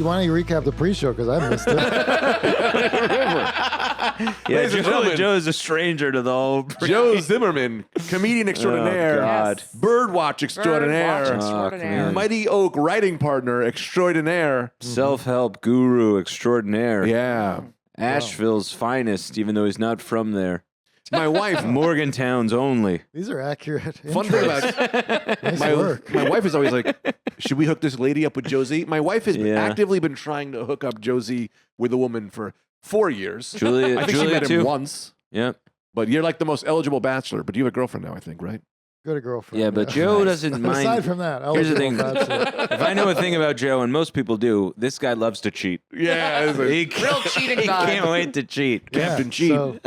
why don't you recap the pre-show because I missed it. Yeah, Joe is a stranger to the whole. Joe Zimmerman, comedian extraordinaire, God. birdwatch extraordinaire, extraordinaire. Mighty Oak writing partner extraordinaire, Self-help guru extraordinaire. yeah. Asheville's finest, even though he's not from there. My wife, Morgantown's only. These are accurate. fun thing intros. about Nice my work. wife is always like, should we hook this lady up with Josie? My wife has Yeah. actively been trying to hook up Josie with a woman for 4 years. Julia, I think she Julia met him too. once, Yep. but you're like the most eligible bachelor. But you have a girlfriend now, I think, right? Good girlfriend. Yeah, but Joe doesn't mind. Aside from that, Here's the eligible thing. bachelor. If I know a thing about Joe, and most people do, this guy loves to cheat. Yeah, He Real cheating he vibe. can't wait to cheat. Captain Cheat. So,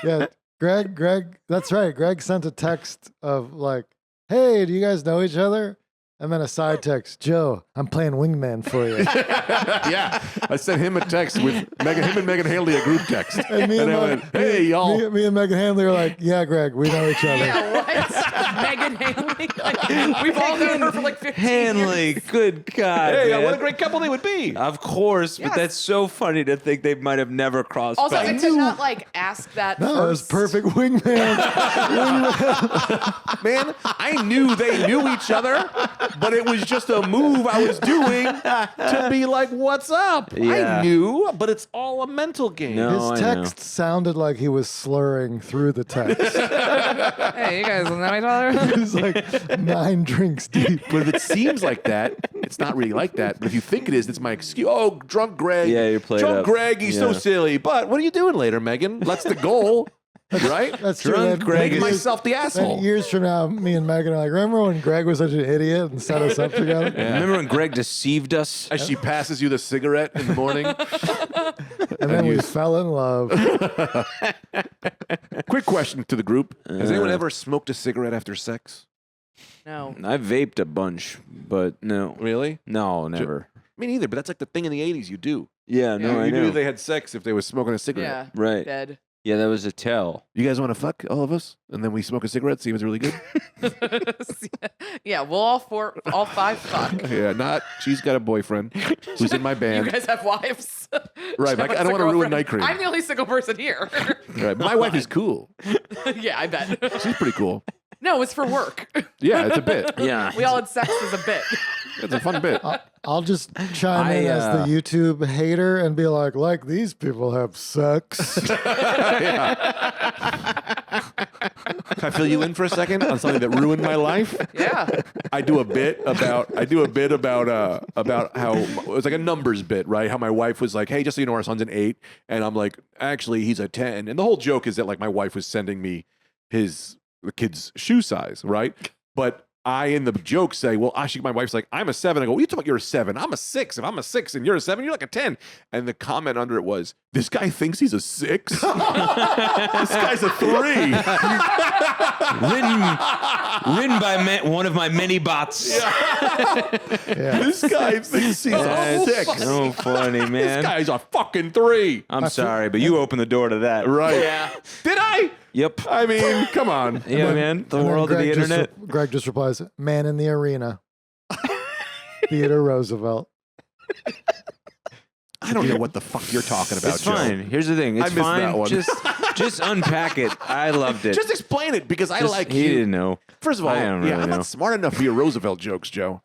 yeah, Greg, that's right. Greg sent a text of like, hey, do you guys know each other? And then a side text, Joe, I'm playing wingman for you. Yeah, I sent him a text with him and Megan Haley a group text, And me and and, I went, "Hey y'all." me and Megan Hanley are like, yeah, Greg, we know each other. Yeah, what? Megan Haley? Like, we've all known her for like 15 Hanley, years. good God. Hey, man. what a great couple they would be. Of course, but Yes. that's so funny to think they might have never crossed Also, paths. I did not like ask that No, it was first. perfect wingman. Man, I knew they knew each other, but it was just a move I was doing to be like, "What's up?" Yeah. I knew, but it's all a mental game. No. His I know. text sounded like he was slurring through the text. Hey, you guys know each other? He was like 9 drinks deep. But if it seems like that, it's not really like that. But if you think it is, it's my excuse. Oh, drunk Greg. Yeah, you played Drunk up. Greg, he's so Yeah. silly. But what are you doing later, Megan? That's the goal, right? That's Drunk true. Then- Greg Making is- myself the Then asshole. years from now, me and Megan are like, remember when Greg was such an idiot and set us up together? Remember when Greg deceived us? As she passes you the cigarette in the morning. And then we you- fell in love. Quick question to the group: has anyone ever smoked a cigarette after sex? No. I vaped a bunch, but no. Really? No, never. Me neither. But that's like the thing in the '80s. You do. Yeah, no, Yeah. I You know. knew they had sex if they was smoking a cigarette. Yeah. Right. Dead. Yeah, that was a tell. You guys want to fuck all of us, and then we smoke a cigarette? See if it's really good. Yeah, we'll all 5 fuck. Yeah, not. She's got a boyfriend who's in my You band. guys have wives. Right, Joe like, I has don't a wanna ruin girlfriend. night cream. I'm the only single person here. Right, my wife is cool. Yeah, I bet. She's pretty cool. No, it's for work. Yeah, it's a bit. Yeah. We all had sex as a bit. It's a fun bit. I'll just chime in as the YouTube hater and be like these people have sex. Can I fill you in for a second on something that ruined my life? Yeah. I do a bit about how it was like a numbers bit, right? How my wife was like, "Hey, just so you know, our son's an 8," and I'm like, "Actually, he's a 10." And the whole joke is that like my wife was sending me the kid's shoe size, right? But I, in the joke, say, well, my wife's like, I'm a 7. I go, what are you talking about? You're a 7. I'm a 6. If I'm a 6 and you're a 7, you're like a 10. And the comment under it was, this guy thinks he's a 6? This guy's a 3. Written by one of my many bots. Yeah. This guy thinks he's a 6. So funny, This man. guy's a fucking 3. I'm sorry, but you opened the door to that. Right. Yeah. Did I? Yep. I mean, come on. Yeah, man. The And then world of the Greg internet. Greg just replies, man in the arena. Theodore Roosevelt. I don't know what the fuck you're talking about, It's Joe. fine. Here's the thing. It's I missed fine. that one. Just unpack it. I loved it. Just explain it, because I Just- like he you. didn't know. First of all, I don't really I'm know. not smart enough for your Roosevelt jokes, Joe.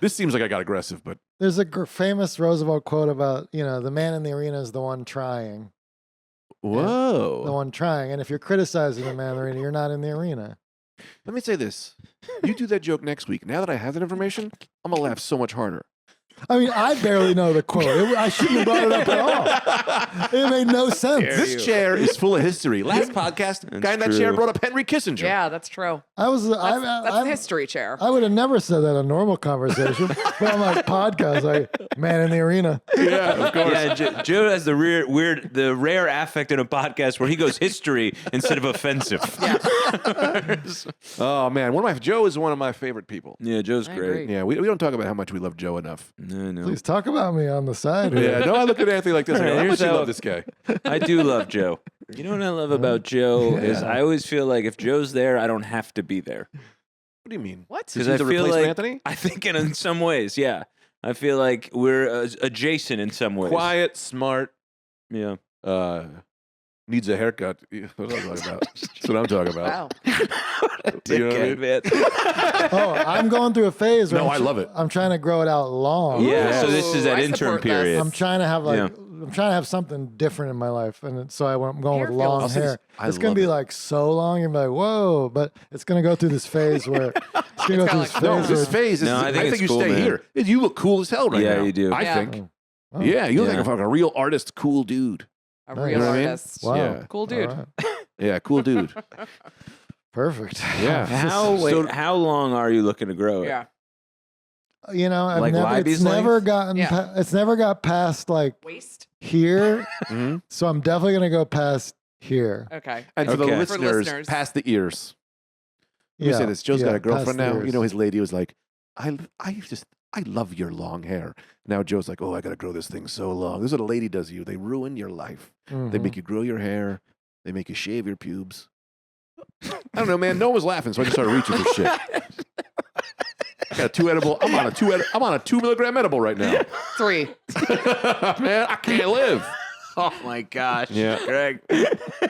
This seems like I got aggressive, but There's a famous Roosevelt quote about, the man in the arena is the one trying. The whoa. one trying. And if you're criticizing the man in the arena, you're not in the arena. Let me say this. You do that joke next week. Now that I have that information, I'm going to laugh so much harder. I mean, I barely know the quote. I shouldn't have brought it up at all. It made no sense. This chair is full of history. Last podcast, guy in that chair true. brought up Henry Kissinger. Yeah, that's true. That's That's the history chair. I would have never said that in a normal conversation, but on my podcast, man in the arena. Yeah, of course. Yeah, Joe has the rare affect in a podcast where he goes history instead of offensive. Oh, man. Joe is one of my favorite people. Yeah, Joe's I great. agree. Yeah, we don't talk about how much we love Joe enough. No. Please talk about me on the side. Yeah, no, I look at Anthony like this. I go, how Here's much you how- love this guy? I do love Joe. You know what I love about Joe is I always feel like if Joe's there, I don't have to be there. What do you mean? What? Does Because he I feel replace like Anthony? I think in some ways, yeah. I feel like we're adjacent in some ways. Quiet, smart, Yeah. needs a haircut. What am I talking about? That's what I'm talking about. Wow. You know what I mean? Man. Oh, I'm going through a phase where No, I love it. I'm trying to grow it out long. Yeah, so this is that I intern support this. period. I'm trying to have Yeah. I'm trying to have something different in my life, and so I'm going Hair with long feels- hair. I It's gonna love be it. like so long. You're like, whoa, but it's gonna go through this phase where it's gonna go through this kinda like- No, phase. this where- phase is. No, I think it's you cool, stay man. here. You look cool as hell right Yeah, now. you do. I Yeah. think. Oh. Yeah, you look Yeah. like a real artist, cool dude. A Nice. real You know what I mean? artist. Wow. Yeah. Cool dude. All right. Yeah, cool dude. Perfect. Yeah. How long are you looking to grow it? Yeah. You know, Like Leiby's it's never length? gotten. Yeah. It's never got past like Waist. here. Mhm. So I'm definitely gonna go past here. Okay. And for the Okay. listeners, For listeners. past the ears. Let me say this. Joe's got a girlfriend now. You know, his lady was like, I love your long hair. Now Joe's like, oh, I got to grow this thing so long. This is what a lady does to you. They ruin your life. They make you grow your hair. They make you shave your pubes. I don't know, man. No one was laughing, so I just started reaching for shit. I got a 2 edible. I'm on a 2 milligram edible right now. 3. Man, I can't live. Oh my gosh. Yeah. Greg.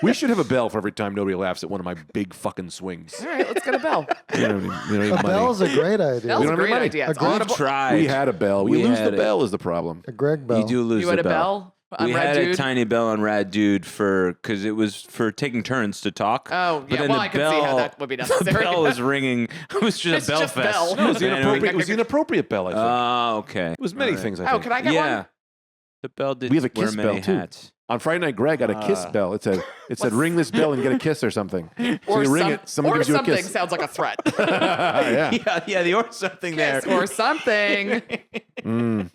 We should have a bell for every time nobody laughs at one of my big fucking swings. All right, let's get a bell. You don't need A money. bell's a great idea. Bell's don't a have great money. idea. It's A great audible. Tried. We had a bell. We lose had the it. bell is the problem. A Greg bell. You do lose You had the a bell? We Red had Dude? a tiny bell on Rad Dude because it was for taking turns to talk. Oh, But yeah. then Well, the I can see how that would be The necessary. bell was ringing. It was just It's a bell just fest. bell. No, it was Man, inappropriate. It was the inappropriate bell, I think. Oh, okay. It was many things, I Oh, think. can I get Yeah. one? The bell did We have a wear kiss many bell, too. hats. On Friday night, Greg got a kiss bell. It said, ring this bell and get a kiss or something. So you ring it, someone or gives you a something kiss. sounds like a threat. Yeah. Yeah, the or something there. Kiss or something. Mm.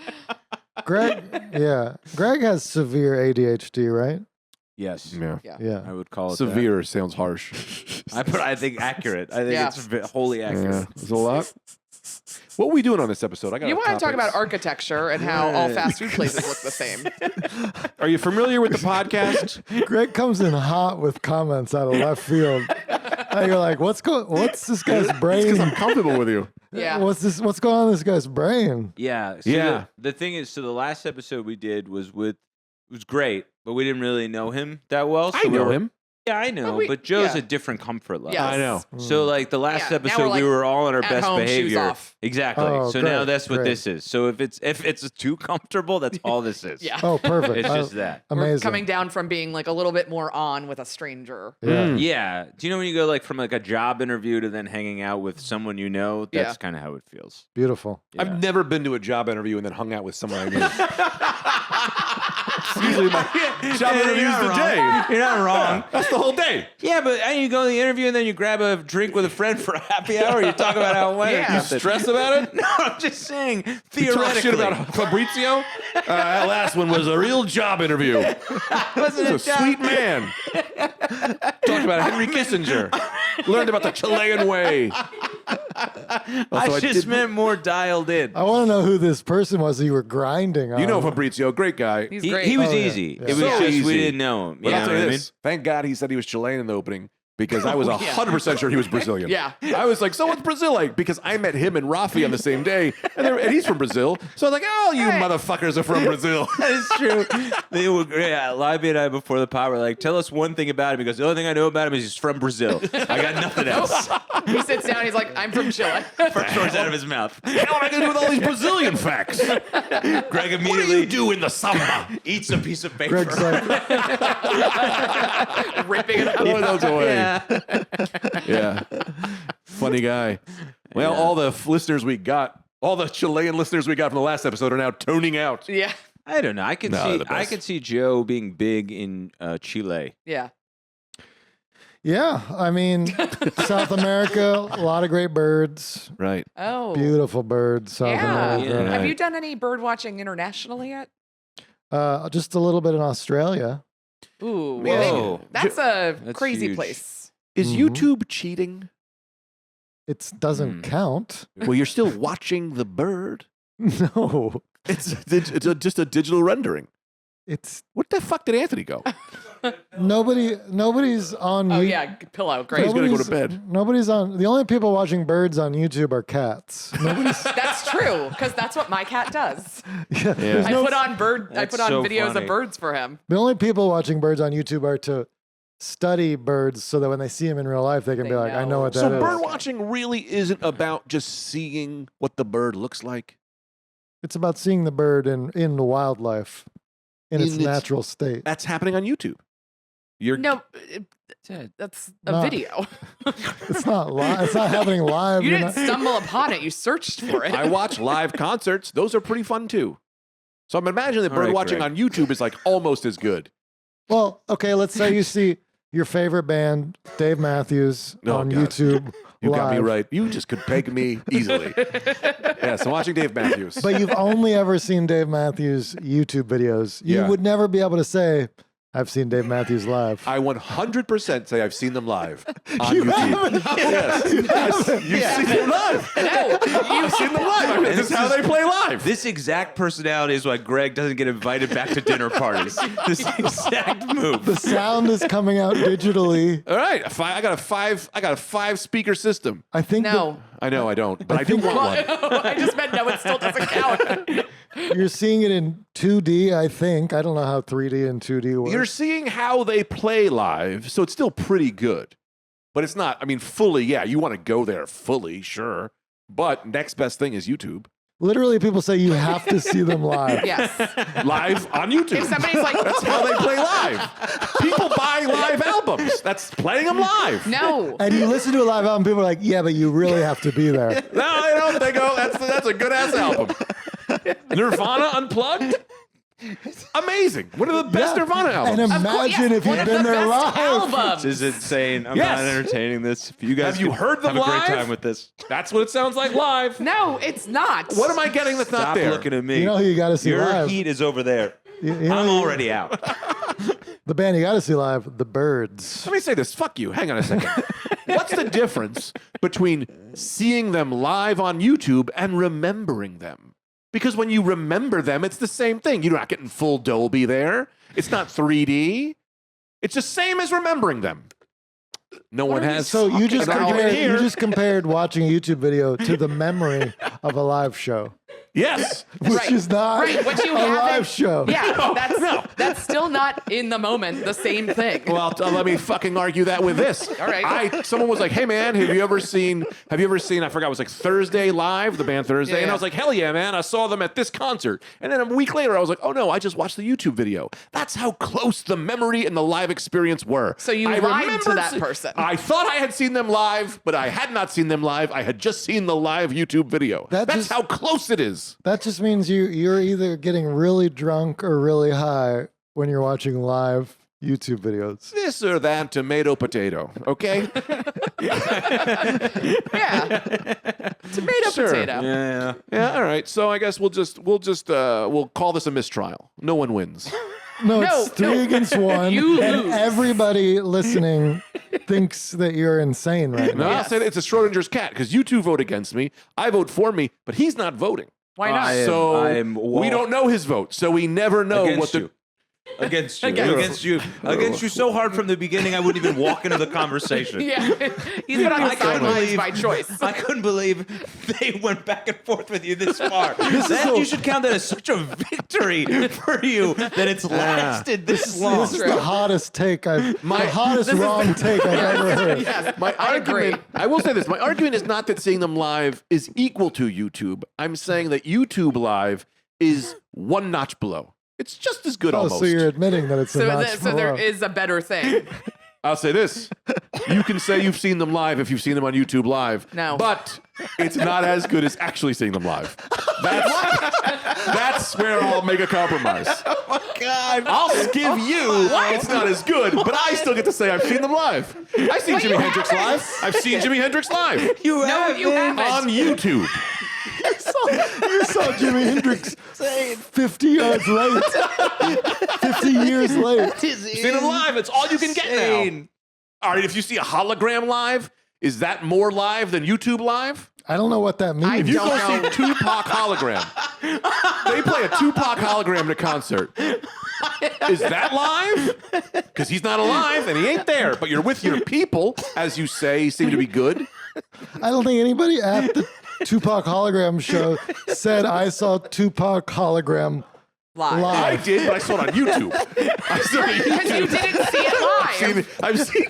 Greg, yeah. Greg has severe ADHD, right? Yes. Yeah. Yeah. Yeah. I would call it that. Severe sounds harsh. I think accurate. I think Yeah. it's wholly accurate. Yeah. There's a lot. What are we doing on this episode? I got You want to talk topics. about architecture and how all fast food places look the same. Are you familiar with the podcast? Greg comes in hot with comments out of left field. And you're like, what's this guy's brain? Because I'm comfortable with you. Yeah. What's going on in this guy's brain? Yeah. So Yeah. The thing is, so the last episode we did was great, but we didn't really know him that well. So I know we were- him. Yeah, I know, we- but Joe's yeah. a different comfort level. Yes. I know. So like the last Yeah, now episode, we're, like, we were all on our at best home, shoes behavior. off. Exactly. Oh, so now great, that's what great. this is. So if it's too comfortable, that's all this is. Yeah. Oh, perfect. It's just that. We're Amazing. coming down from being like a little bit more on with a stranger. Yeah. Mm. Yeah. Do you know when you go like from like a job interview to then hanging out with someone you know? That's Yeah. kind of how it feels. Beautiful. Yeah. I've never been to a job interview and then hung out with someone I knew. Usually my job interview's the day. You're not wrong. That's the whole day. Yeah, but you go to the interview and then you grab a drink with a friend for a happy hour. You talk about how it went. or Yeah. something. Stress about it? No, I'm just saying You talk theoretically. shit about Fabrizio? That last one was a real job interview. wasn't He's a sweet man. Talked about Henry Kissinger. Learned about the Chilean way. I just meant more dialed in. I want to know who this person was that you were grinding on. You know Fabrizio, great guy. He's He, great. he was Oh, yeah. easy. Yeah. It was So just easy. we didn't know him. But You I'll know tell you what I this. Thank God he said he was Chilean in the opening because I was Yeah. 100% sure he was Brazilian. Yeah. I was like, so what's Brazil like? Because I met him and Rafi on the same day, and he's from Brazil. So I was like, oh, you motherfuckers are from Brazil. That is true. They were, Libby and I before the pod were like, tell us one thing about him. Because the only thing I know about him is he's from Brazil. I got nothing else. He sits down. He's like, I'm from Chile. First words out of his mouth. What am I going to do with all these Brazilian facts? Greg What do immediately you do in the samba? eats a piece of paper. Greg's like, Ripping it Throw up. those away. Yeah. Yeah. Funny guy. Well, Yeah. all the listeners we got, all the Chilean listeners we got from the last episode are now tuning out. Yeah. I don't know. I could No, see. the best. I could see Joe being big in Chile. Yeah. yeah, I mean, South America, a lot of great birds, Right. Oh. beautiful birds. South Yeah. America. Yeah. Have you done any bird watching internationally yet? Just a little bit in Australia. Ooh. Whoa. That's a That's crazy huge. place. Is Mhm. YouTube cheating? It doesn't count. Well, you're still watching the bird. No, It's just a digital rendering. it's What the fuck did Anthony go? Nobody's on. Oh yeah, pillow. Great. He's gonna go to bed. Nobody's on. The only people watching birds on YouTube are cats. Nobody's. That's true, because that's what my cat does. Yeah. I put on That's videos so funny. of birds for him. The only people watching birds on YouTube are to study birds, so that when they see them in real life, they can be They like, "I know what that So is." bird watching really isn't about just seeing what the bird looks like. It's about seeing the bird in the wildlife in its natural state. That's happening on YouTube. You're No, that's a No. video. It's not live. It's not happening live. You You're didn't not- stumble upon it. You searched for it. I watch live concerts. Those are pretty fun too. So I'm imagining that All bird right, watching Greg. on YouTube is like almost as good. Well, okay. Let's say you see your favorite band, Dave Matthews, Oh, on God. YouTube. You got me live. right. You just could peg me easily. Yes, I'm watching Dave Matthews. But you've only ever seen Dave Matthews YouTube videos. You Yeah. would never be able to say, "I've seen Dave Matthews live." I 100% say I've seen them live on You YouTube. haven't. Yes. You've seen them live. No, You've seen them live. I mean, this is how they play live. This exact personality is why Greg doesn't get invited back to dinner parties. This exact move. The sound is coming out digitally. All right, I got a five speaker system. I think no. I know I don't, but I do want one. I just meant no. It still doesn't count. that you're seeing it in 2D, I think. I don't know how 3D and 2D work. You're seeing how they play live, so it's still pretty good. But it's not, I mean, fully, yeah, you want to go there fully, sure. But next best thing is YouTube. Literally, people say you have to see them live. Yes. Live on YouTube. If somebody's like, That's how they play live. People buy live albums. That's playing them live. no. And you listen to a live album, people are like, "Yeah, but you really have to be there." No, they don't. They go, that's a good ass album. Nirvana Unplugged? Amazing. One of the best Yeah. Nirvana albums. And Of course, imagine yes, if you'd one of been the there best live. albums. This is insane. I'm Yes. not entertaining this. If you guys Have you could heard them have a live? great time with this. That's what it sounds like live. No, it's not. What am I getting that's not Stop there? looking at me. You know who you got to see Your live? heat is over there. You know I'm who- already out. The band you got to see live, the Birds. Let me say this. Fuck you. Hang on a second. What's the difference between seeing them live on YouTube and remembering them? Because when you remember them, it's the same thing. You're not getting full Dolby there. It's not 3D. It's the same as remembering them. No one has. So you just an argument compared, here. you just compared watching a YouTube video to the memory of a live show, Yes. which Right. is not Right, what you a haven't- live show. Yeah, that's still not in the moment the same thing. Well, let me fucking argue that with this. All right. Someone was like, "Hey man, have you ever seen? I forgot. It was like Thursday Live, the band Thursday." Yeah, And I yeah. was like, "Hell yeah, man! I saw them at this concert." And then a week later, I was like, "Oh no, I just watched the YouTube video." That's how close the memory and the live experience were. So you I lied to remembered that person. I thought I had seen them live, but I had not seen them live. I had just seen the live YouTube video. That That's just- how close it is. That just means you're either getting really drunk or really high when you're watching live YouTube videos. This or that, tomato, potato. Okay. Yeah. Tomato, Sure. potato. Yeah. Yeah, all right. So I guess we'll call this a mistrial. No one wins. No, No, it's three no. against one, You and lose. everybody listening thinks that you're insane right No, now. I'll say that it's a Schrodinger's cat because you two vote against me. I vote for me, but he's not voting. Why not? I am- So we don't know his vote. So we never know Against what the. you. Against you. Against Against you so hard from the beginning, I wouldn't even walk into the conversation. Yeah. He's been on the I couldn't sidelines believe- by choice. I couldn't believe they went back and forth with you this far. You should count that as such a victory for you that it's lasted this long. This is the hottest take the hottest wrong take I've ever heard. Yes, My I agree. argument, I will say this. My argument is not that seeing them live is equal to YouTube. I'm saying that YouTube live is one notch below. It's just as good Oh, almost. so you're admitting that it's a So, notch so there below. is a better thing. I'll say this. You can say you've seen them live if you've seen them on YouTube live. No. But it's not as good as actually seeing them live. That's where I'll make a compromise. Oh my God. I'll give you it's not as good, but I still get to say I've seen them live. I've seen Jimi Hendrix haven't. live. I've seen Jimi Hendrix live You No, you haven't. on YouTube. You saw Jimi Hendrix 50 yards late. 50 years late. Seen them live. It's all you can get now. All right, if you see a hologram live, Is that more live than YouTube Live? I don't know what that means. If you go see Tupac hologram, they play a Tupac hologram at a concert. Is that live? Because he's not alive and he ain't there, but you're with your people, as you say, seem to be good. I don't think anybody at the Tupac hologram show said I saw Tupac hologram Live. I did, but I saw it on YouTube. I saw it on Because you YouTube. didn't see it live. I've seen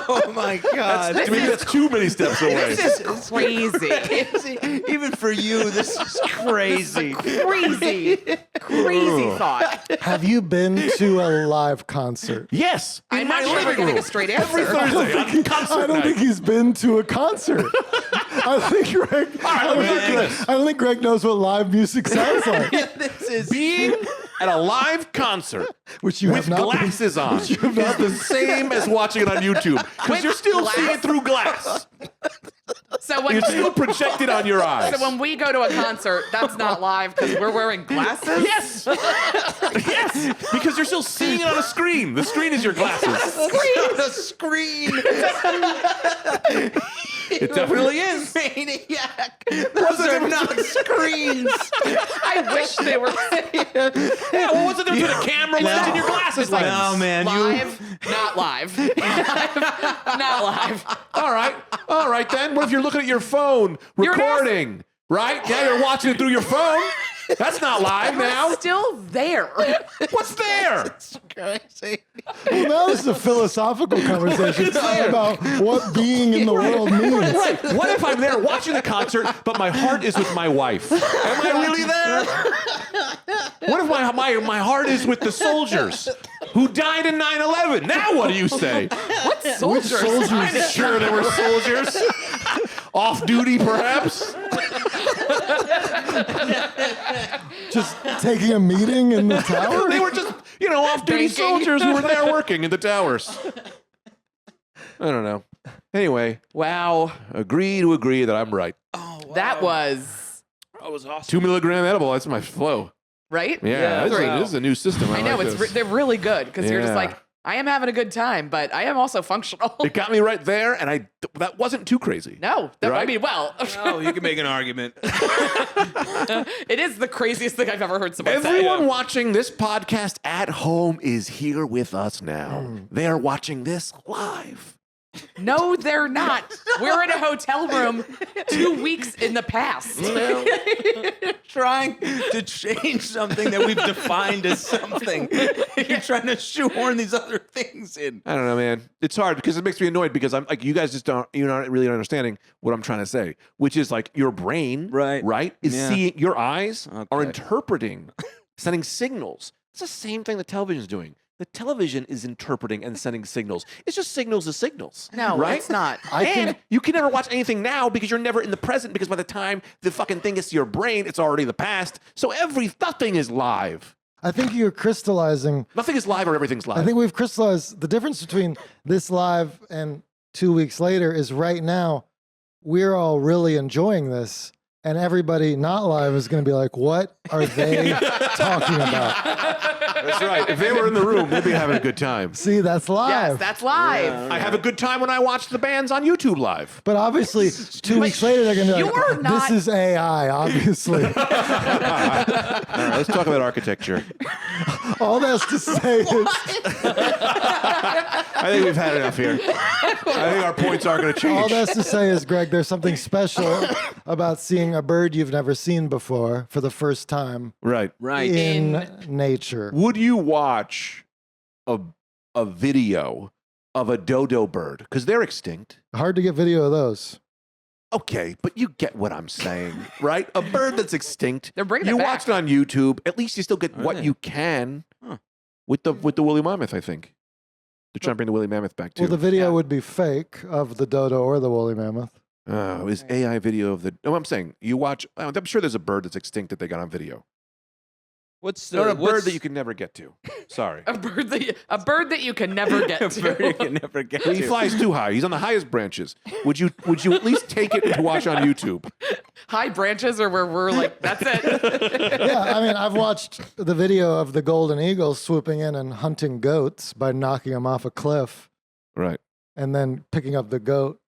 Oh my God. Maybe that's too many steps away. This is crazy. Even for you, this is crazy. Crazy thought. Have you been to a live concert? Yes, in I'm my not sure we're living getting room. a straight Every answer. Thursday on concert I don't night. think he's been to a concert. I think Greg. I don't think Greg knows what live music sounds like. This is Being at a live concert Which you with have not been- glasses on is the same as watching it on YouTube because you're still seeing it through glass. So when, It's still projected on your eyes. so when we go to a concert, that's not live because we're wearing glasses? Yes. Yes. Because you're still seeing it on a screen. The screen is your glasses. the screen. It definitely is. Maniac. Those are not screens. I wish they were Yeah, well, what's the difference with a camera lens and your glasses lens? No, man. live, not live. Not live. All right then. What if you're looking at your phone You're an recording? Right? Now you're watching it through your phone. That's not live now. Still there. What's there? Crazy. Well, now this is a philosophical conversation about what being in the world means. Right. What if I'm there watching the concert, but my heart is with my wife? Am I really there? What if my heart is with the soldiers who died in 9/11? Now what do you say? What soldiers? I'm sure there were soldiers. Off duty, perhaps? Just taking a meeting in the tower? They were just, off-duty Banking. soldiers who were there working in the towers. I don't know. Anyway, Wow. agree to agree that I'm right. Oh, wow. That was, That was awesome. 2 milligram edible, that's my flow. right? Yeah, this is a new system. I know, like this. they're really good because you're just Yeah. like, I am having a good time, but I am also functional. It got me right there, and that wasn't too crazy. No, I Right? mean, well, Oh, you can make an argument. it is the craziest thing I've ever heard someone Everyone say. watching this podcast at home is here with us now. They are watching this live. No, they're not. We're in a hotel room 2 weeks in the past. Trying to change something that we've defined as something. You're trying to shoehorn these other things in. I don't know, man. It's hard because it makes me annoyed because I'm like, you guys you're not really understanding what I'm trying to say, which is like your brain, Right. is Yeah. seeing, your eyes are Okay. interpreting, sending signals. It's the same thing the television is doing. The television is interpreting and sending signals. It's just signals to signals. No, right? it's not. And you can never watch anything now because you're never in the present because by the time the fucking thing gets to your brain, it's already the past. So nothing is live. I think you're crystallizing. Nothing is live or everything's live. I think we've crystallized the difference between this live and 2 weeks later is right now, we're all really enjoying this. And everybody not live is going to be like, what are they talking about? That's right. If they were in the room, they'd be having a good time. See, that's live. Yes, that's live. I have a good time when I watch the bands on YouTube live. But obviously, 2 weeks later, they're going to be You're like, not- this is AI, obviously. All right, let's talk about architecture. All that's to say is, I think we've had enough here. I think our points are going to all change. that's to say is, Greg, there's something special about seeing a bird you've never seen before for the first time Right. in nature. Would you watch a video of a dodo bird? Because they're extinct. Hard to get video of those. Okay, but you get what I'm saying, right? A bird that's extinct. They're bringing you it watch back. it on YouTube. At least you still get Are what they? you can Huh. with the woolly mammoth. I think they're trying to bring the woolly mammoth back too. Well, the video Yeah. would be fake of the dodo or the woolly mammoth. Oh, is AI video of the? No, I'm saying you watch. I'm sure there's a bird that's extinct that they got on video. What's Or a bird that you can never get to. Sorry. A bird that you can never get a bird you to. can never get He to. flies too high. He's on the highest branches. Would you at least take it to watch on YouTube? High branches are where we're like, that's it. Yeah, I mean, I've watched the video of the golden eagles swooping in and hunting goats by knocking them off a cliff. Right. and then picking up the goat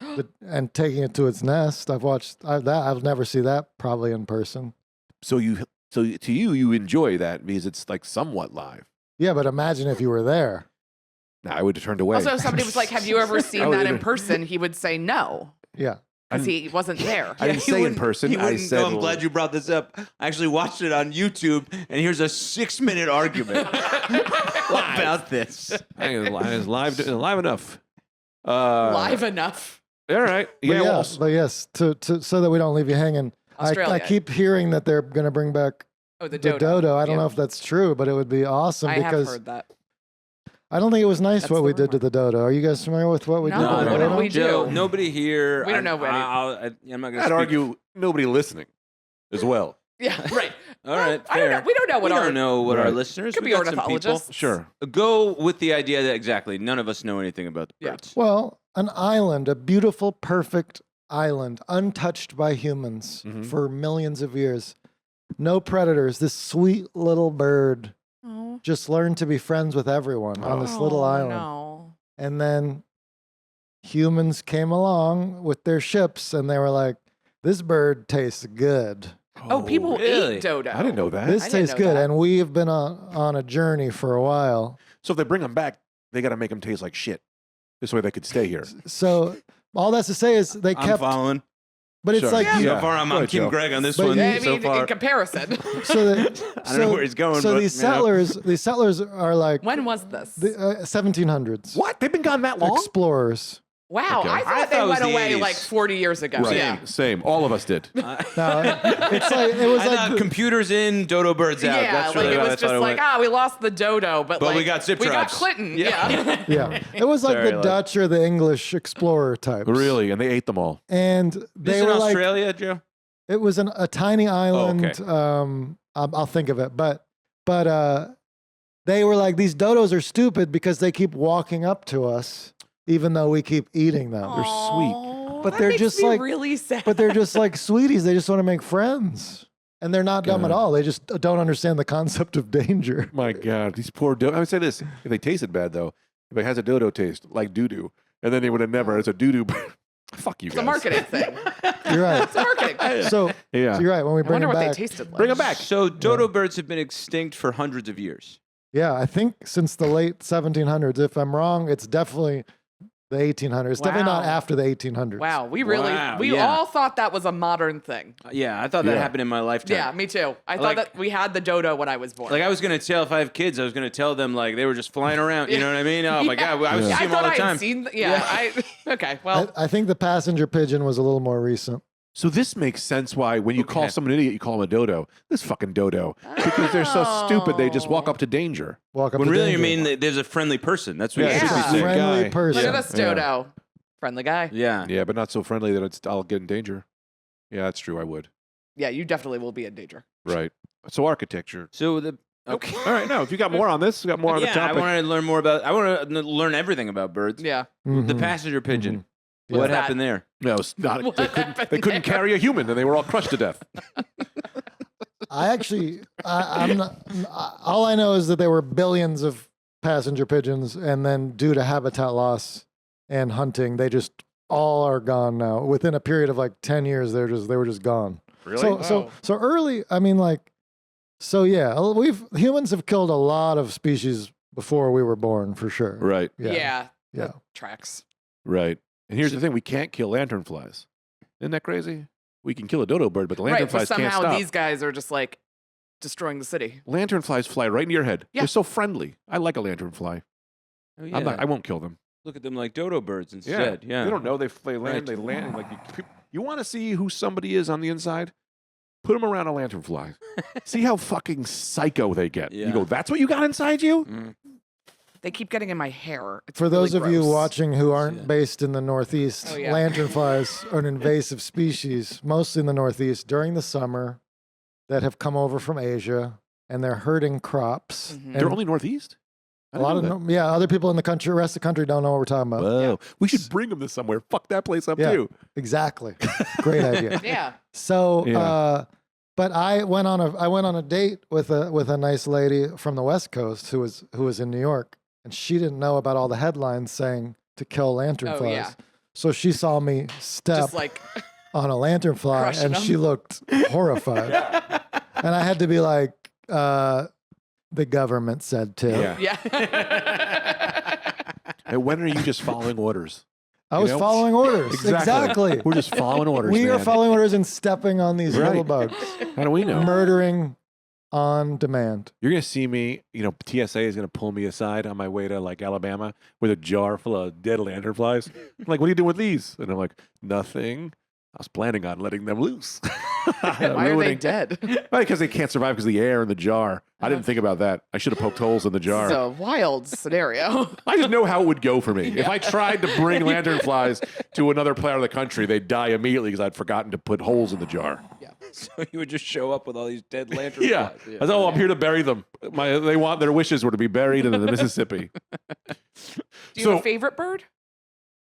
and taking it to its nest. I've watched that. I'll never see that probably in person. So to you enjoy that because it's like somewhat live. Yeah, but imagine if you were there. Nah, I would have turned away. Also, if somebody was like, "Have you ever seen I would that in either- person?" He would say no Yeah. because he wasn't there. I didn't He say in wouldn't- person. He I wouldn't said, go. I'm glad you brought this up. I actually watched it on YouTube, and here's a 6-minute argument about this. It's live enough. Live enough. All right. But Yeah. well, but yes, to so that we don't leave you hanging. I Australia. keep hearing that they're going to bring back Oh, the the dodo. dodo. I don't Yeah. know if that's true, but it would be awesome I have because heard that. I don't think it was nice That's what the we did to rumor. the dodo. Are you guys familiar with what we No, did to I the don't dodo? know. We Joe, do. nobody here. We don't know any. I'm not going to I'd argue nobody listening as well. Yeah, right. All right, I don't know. fair. We don't know what we our don't know what our Right. listeners Could we be got some people. ornithologists. Sure. Go with the idea that exactly none of us know anything about the Yeah. birds. Well, an island, a beautiful, perfect island, untouched by humans Mhm. for millions of years. No predators. This sweet little bird Oh. just learned to be friends with everyone on this little island. No. And then humans came along with their ships and they were like, this bird tastes good. Oh, people really? eat dodo. I didn't know that. This I didn't tastes know good. that. And we have been on a journey for a while. So if they bring them back, they got to make them taste like shit. This way they could stay here. So all that's to say is they I'm kept, following. but it's Sure. like, Yeah. you, So far, I'm Go ahead, Kim Joe. Greg on this But one you- I so mean, far. in comparison. so that, I don't know where he's going. so but, these you know. settlers are like When was this? the 1700s. What? They've been gone that long? Explorers. Wow, Okay. I I thought thought they it was went the away 80s. like 40 years ago. Right. Yeah. Same. All of us did. No, it's like it was I like thought computers in, Dodo Birds out. Yeah, That's like really it how was I thought just it like, went. we lost the dodo, but But like, we got zip we got tribes. Clinton. Yeah. Yeah. it was like Sorry, the like- Dutch or the English explorer types. Really? And they ate them all. And This they in were like Australia, Joe? it was a tiny island. okay. I'll think of it, but they were like these dodos are stupid because they keep walking up to us, even though we keep eating them. They're sweet. Aw, But that they're makes just me like- really sad. But they're just like sweeties. They just want to make friends. And they're not dumb at God. all. They just don't understand the concept of danger. My God, these poor dodo. I would say this: if they tasted bad, though, if it has a dodo taste like doo doo, and then they would have never. It's a doo doo. Fuck you It's guys. a marketing thing. You're right. It's marketing. So, Yeah. so you're right. When we I bring wonder them what back, they tasted like. Bring them back. So dodo birds have been extinct for hundreds of years. yeah, I think since the late 1700s. If I'm wrong, it's definitely the 1800s. It's definitely not Wow. after the 1800s. Wow, we Wow, we yeah. all thought that was a modern thing. Yeah, I thought that Yeah. happened in my lifetime. Yeah, me too. I Like- thought that we had the dodo when I was born. Like I was gonna tell if I have kids, I was gonna tell them like they were just flying around. You know what I mean? Oh my Yeah. God, I was Yeah. see I them all thought the I time. had seen. Okay, well, I think the passenger pigeon was a little more recent. So this makes sense why when you call Okay. someone an idiot, you call them a dodo. This fucking dodo. Because they're so stupid, they just walk Oh. up to danger. Walk up When to really you danger. mean that there's a friendly person. That's what Yeah, you it's should just be a saying. friendly guy. person. look at this Yeah. dodo, friendly guy. Yeah. Yeah, but not so friendly that I'll get in danger. Yeah, that's true. I would. Yeah, you definitely will be in danger. Right. So architecture. So the okay. All right. No, if you got more on this, you got more on the Yeah, I topic. wanted to learn more about. I want to learn everything about birds. Yeah. The Mhm. passenger pigeon. Yeah. What What's that? happened there? No, it's not. What They couldn't, happened they couldn't there? carry a human, and they were all crushed to death. I actually, I'm not. All I know is that there were billions of passenger pigeons, and then due to habitat loss and hunting, they just all are gone now. Within a period of like 10 years, they were just gone. Really? So early. I mean, like, so yeah, humans have killed a lot of species before we were born, for sure. Right. Yeah. Yeah. Yeah. that tracks. Right. And here's the thing: we can't kill lanternflies. Isn't that crazy? We can kill a dodo bird, but the Right, but lanternflies can't somehow stop. these guys are just like destroying the city. Lanternflies fly right into your head. Yeah. They're so friendly. I like a lanternfly. Oh, yeah. I won't kill them. Look at them like dodo birds instead. Yeah. They don't know they land. Right. They land like you want to see who somebody is on the inside. Put them around a lanternfly. See how fucking psycho they get. Yeah. You go, that's what you got inside you? Mm. They keep getting in my hair. It's For those really of you gross. watching who aren't Yeah. based in the Northeast, Oh, yeah. lanternflies are an invasive species, mostly in the Northeast during the summer, that have come over from Asia, and they're hurting crops. Mhm. And They're only northeast? I a lot of didn't know other people in the country, rest of the country, don't know what we're talking that. about. Whoa. We should bring them to somewhere. Fuck that place up Yeah. too. Exactly, great idea. Yeah. So, Yeah. but I went on a date with a nice lady from the West Coast who was in New York, and she didn't know about all the headlines saying to kill lanternflies. Oh, yeah. So she saw me step Just like, on a lanternfly, crushing and them. she looked horrified. And I had to be like, the government said to. Yeah. yeah. And when are you just following orders? I was know? following orders. Exactly. We're just following orders. We are man. following orders and stepping on these Right. little bugs. How do we know? Murdering on demand. You're gonna see me. TSA is gonna pull me aside on my way to like Alabama with a jar full of dead lanternflies. I'm like, what are you doing with these? And I'm like, nothing. I was planning on letting them loose. Why are they dead? Right, because they can't survive because of the air in the jar. I didn't think about that. I should have poked holes in the jar. It's a wild scenario. I just know how it would go for me. If I tried to bring lanternflies to another part of the country, they'd die immediately because I'd forgotten to put holes in the jar. So you would just show up with all these dead lantern Yeah. flies. I said, I'm here to bury them. They want their wishes were to be buried in the Mississippi. Do you have a favorite bird?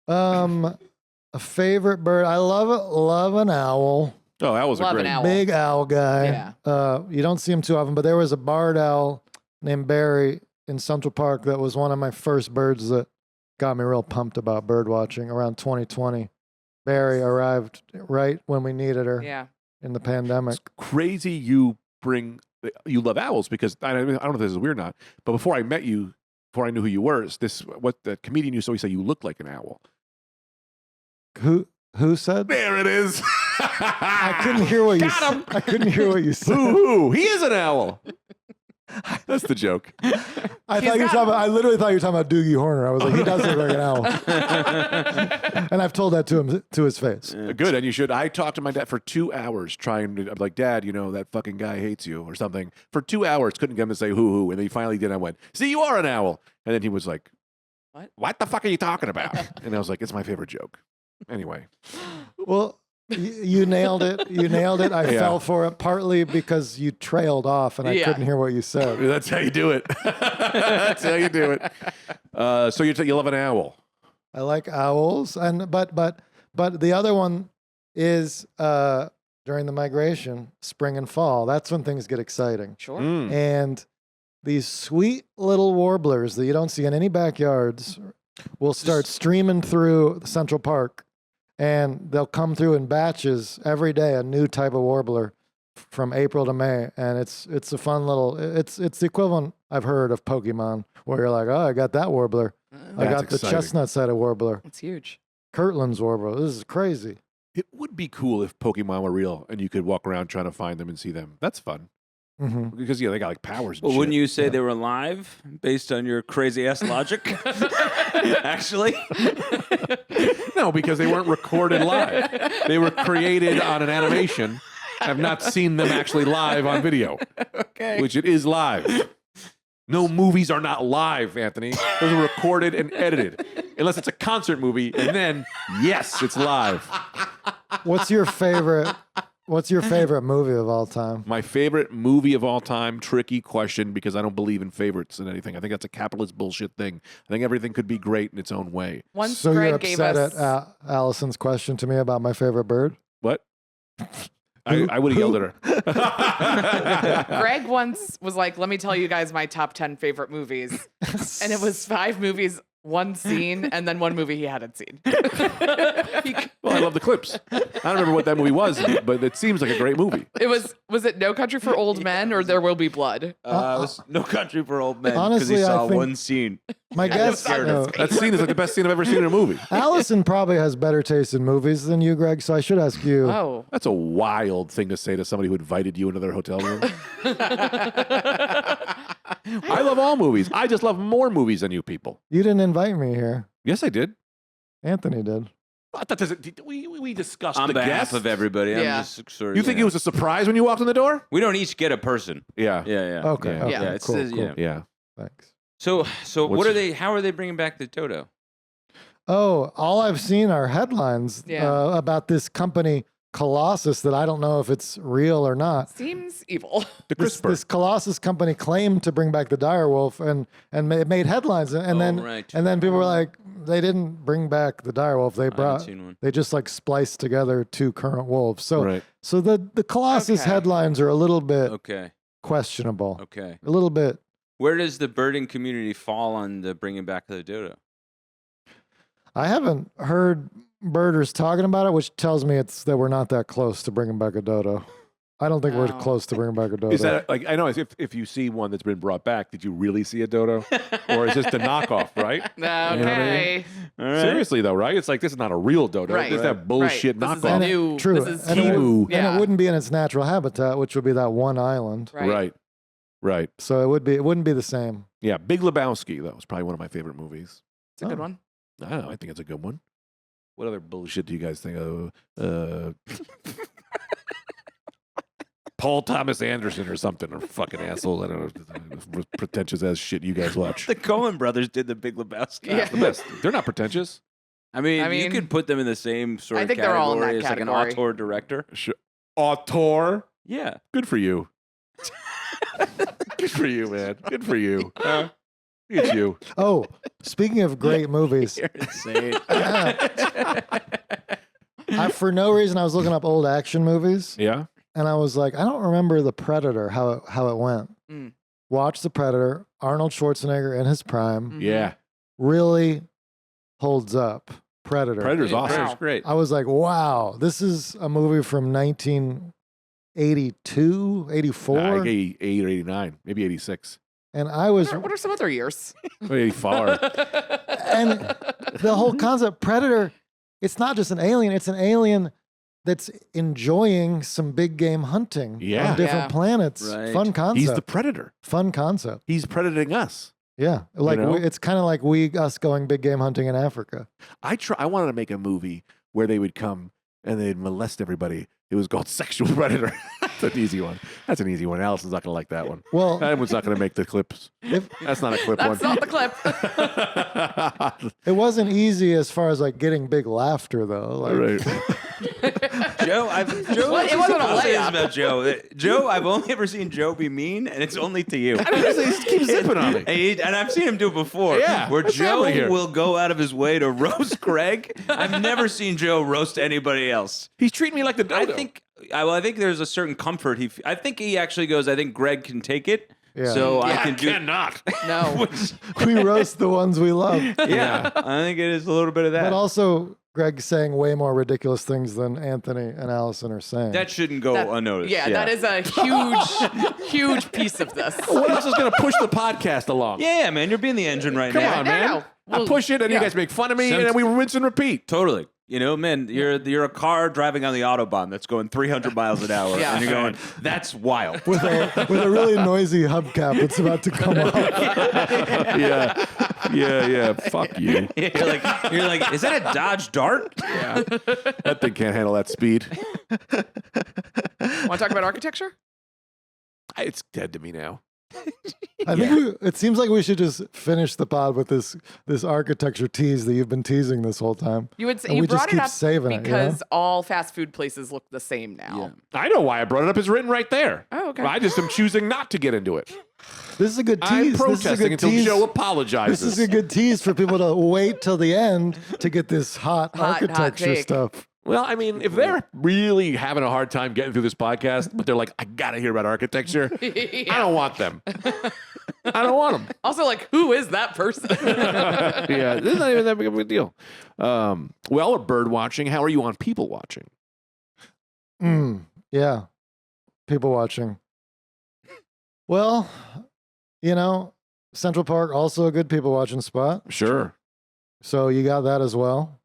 A favorite bird. I love an owl. Oh, that was Love a an great. owl. Big owl guy. Yeah. You don't see him too often, but there was a barred owl named Barry in Central Park that was one of my first birds that got me real pumped about bird watching around 2020. Barry arrived right when we needed her Yeah. in the pandemic. It's crazy you love owls because I don't know if this is weird or not, but before I met you, before I knew who you were, what the comedian used to always say, you look like an owl. Who said? There it is. I couldn't hear what you Got said. him. I couldn't hear what you said. Who? He is an owl. That's the joke. I literally thought you were talking about Doogie Horner. I was like, he does look like an owl. And I've told that to him to his face. Good, and you should. I talked to my dad for 2 hours trying to, I'm like, Dad, that fucking guy hates you or something. For 2 hours, couldn't get him to say who, and then he finally did. I went, see, you are an owl. And then he was like, what the fuck are you talking about? And I was like, it's my favorite joke. Anyway. Well, you nailed it. You nailed it. I Yeah. fell for it partly because you trailed off and I Yeah. couldn't hear what you said. That's how you do it. That's how you do it. So you love an owl. I like owls, but the other one is during the migration, spring and fall. That's when things get exciting. Sure. Mm. And these sweet little warblers that you don't see in any backyards will start streaming through Central Park, and they'll come through in batches every day, a new type of warbler from April to May. And it's a fun little, it's the equivalent I've heard of Pokemon, where you're like, oh, I got that warbler. I That's got the exciting. chestnut-sided warbler. It's huge. Kirtland's warbler. This is crazy. It would be cool if Pokemon were real and you could walk around trying to find them and see them. That's fun. Hmm. Because, they got like powers and Well, shit. wouldn't you say they were alive based on your crazy ass logic? Actually, No, because they weren't recorded live. They were created on an animation. I've not seen them actually live on video, Okay. which it is live. No movies are not live, Anthony. Those are recorded and edited. Unless it's a concert movie, and then, yes, it's live. What's your favorite movie of all time? My favorite movie of all time, tricky question because I don't believe in favorites and anything. I think that's a capitalist bullshit thing. I think everything could be great in its own way. Once So you're Greg gave upset us. at Allison's question to me about my favorite bird? What? I would have yelled at her. Greg once was like, let me tell you guys my top 10 favorite movies. And it was 5 movies, 1 scene, and then 1 movie he hadn't seen. Well, I love the clips. I don't remember what that movie was, but it seems like a great movie. It was it No Country for Old Men or There Will Be Blood? it was No Country for Old Men because Honestly, he I saw think- one scene. My guess, scared no. of That scene is like the best scene I've ever seen in a movie. Allison probably has better taste in movies than you, Greg. So I should ask you. Oh. That's a wild thing to say to somebody who invited you into their hotel room. I love all movies. I just love more movies than you people. You didn't invite me here. Yes, I did. Anthony did. That doesn't. We discussed On the behalf guests. of everybody, I'm Yeah. just sort of. You think it was a surprise when you walked in the door? We don't each get a person. Yeah. Yeah. Okay. Yeah. Okay. Yeah, it's- cool, yeah. cool. Yeah. Thanks. So What's- what are they? How are they bringing back the Dodo? Oh, all I've seen are headlines Yeah. about this company Colossus that I don't know if it's real or not. Seems evil. The This, CRISPR. this Colossus company claimed to bring back the direwolf and it made headlines and then right. and then people were like, they didn't bring back the direwolf. They I haven't brought seen one. they just like spliced together 2 current wolves. So Right. so the Colossus Okay. headlines are a little bit Okay. questionable. Okay. A little bit. Where does the birding community fall on the bringing back of the dodo? I haven't heard birders talking about it, which tells me that we're not that close to bringing back a dodo. I don't think we're No. close to bringing back a dodo. Is that like, I know if you see one that's been brought back, did you really see a dodo? Or is this the knockoff, right? Okay. You know what I mean? All right. Seriously though, right? It's like, this is not a real dodo. Right. This is that bullshit Right. This is knockoff. a new. True. This is and, it Timu. would, and it wouldn't be in its natural habitat, which would be that one island. Right. Right. So it wouldn't be the same. Yeah. Big Lebowski, though, is probably one of my favorite movies. It's a good Oh. one. I don't know. I think it's a good one. What other bullshit do you guys think of? Paul Thomas Anderson or something, or fucking asshole. I don't know. Pretentious as shit you guys watch. The Coen brothers did the Big Lebowski. Yeah. The best. They're not pretentious. I mean, you mean, could put them in the same sort I of think they're all in that category as like an category. auteur director. Sure. Auteur. Yeah. Good for you. Good for you, man. Good for you. Look at you. Oh, speaking of great movies, You're insane. for no reason I was looking up old action movies, Yeah. and I was like, I don't remember The Predator how it went. Mm. Watch The Predator. Arnold Schwarzenegger in his prime Mhm. Yeah. really holds up. Predator. Predator's Wow. awesome. Predator's great. I was like, wow, this is a movie from 1982, 84. Nah, 88 or 89, maybe 86. And I was, What are some other years? 84. and the whole concept, Predator, it's not just an alien, it's an alien that's enjoying some big game hunting Yeah. on different Yeah. planets. Right. Fun concept. He's the predator. Fun concept. He's predating us. Yeah. Like know? it's kind of like us going big game hunting in Africa. I wanted to make a movie where they would come and they'd molest everybody. It was called Sexual Predator. That's an easy one. That's an easy one. Alison's not going to like that one. Well, That one's not going to make the clips. if, That's not a clip That's one. not the clip. it wasn't easy as far as like getting big laughter though. Like, Right. Joe, Well, it wasn't a I'll say this layup. about Joe. Joe, I've only ever seen Joe be mean, and it's only to you. He just keeps zipping on me. And I've seen him do it before. Yeah, Where what's Joe happening here? will go out of his way to roast Greg. I've never seen Joe roast anybody else. He's treating me like the dodo. I think there's a certain comfort. I think he actually goes, I think Greg can take it. Yeah. So I Yeah. can do cannot. No. we roast the ones we love. Yeah, I think it is a little bit of that. But also, Greg's saying way more ridiculous things than Anthony and Allison are saying. that shouldn't go That- unnoticed. Yeah, that is a huge piece of this. What else is going to push the podcast along? Yeah, man, you're being the engine right Come now. on, No, man. no. I Well, push it, and you yeah. guys make fun of me, Some- and then we rinse and repeat. Totally. You know, man, you're a car driving on the Autobahn that's going 300 miles an hour, Yeah. and you're going, that's wild. with a really noisy hubcap that's about to come off. Yeah. Fuck you. you're like, is that a Dodge Dart? Yeah. That thing can't handle that speed. Want to talk about architecture? It's dead to me now. I think it seems like we should just finish the pod with this architecture tease that you've been teasing this whole time. You would say And you we just brought it keep up saving it, you know? because all fast food places look the same now. I know why I brought it up. It's written right there. Oh, okay. I just am choosing not to get into it. This is a good tease. I'm This is a protesting good until tease. Joe apologizes. This is a good tease for people to wait till the end to get this hot Hot architecture take. stuff. Well, I mean, if they're really having a hard time getting through this podcast, but they're like, I got to hear about architecture, I don't want them. I don't want them. Also, like, who is that person? Yeah, this is not even that big of a deal. Well, we're bird watching. How are you on people watching? Yeah. People watching. Well, Central Park, also a good people watching spot. Sure. So you got that as well.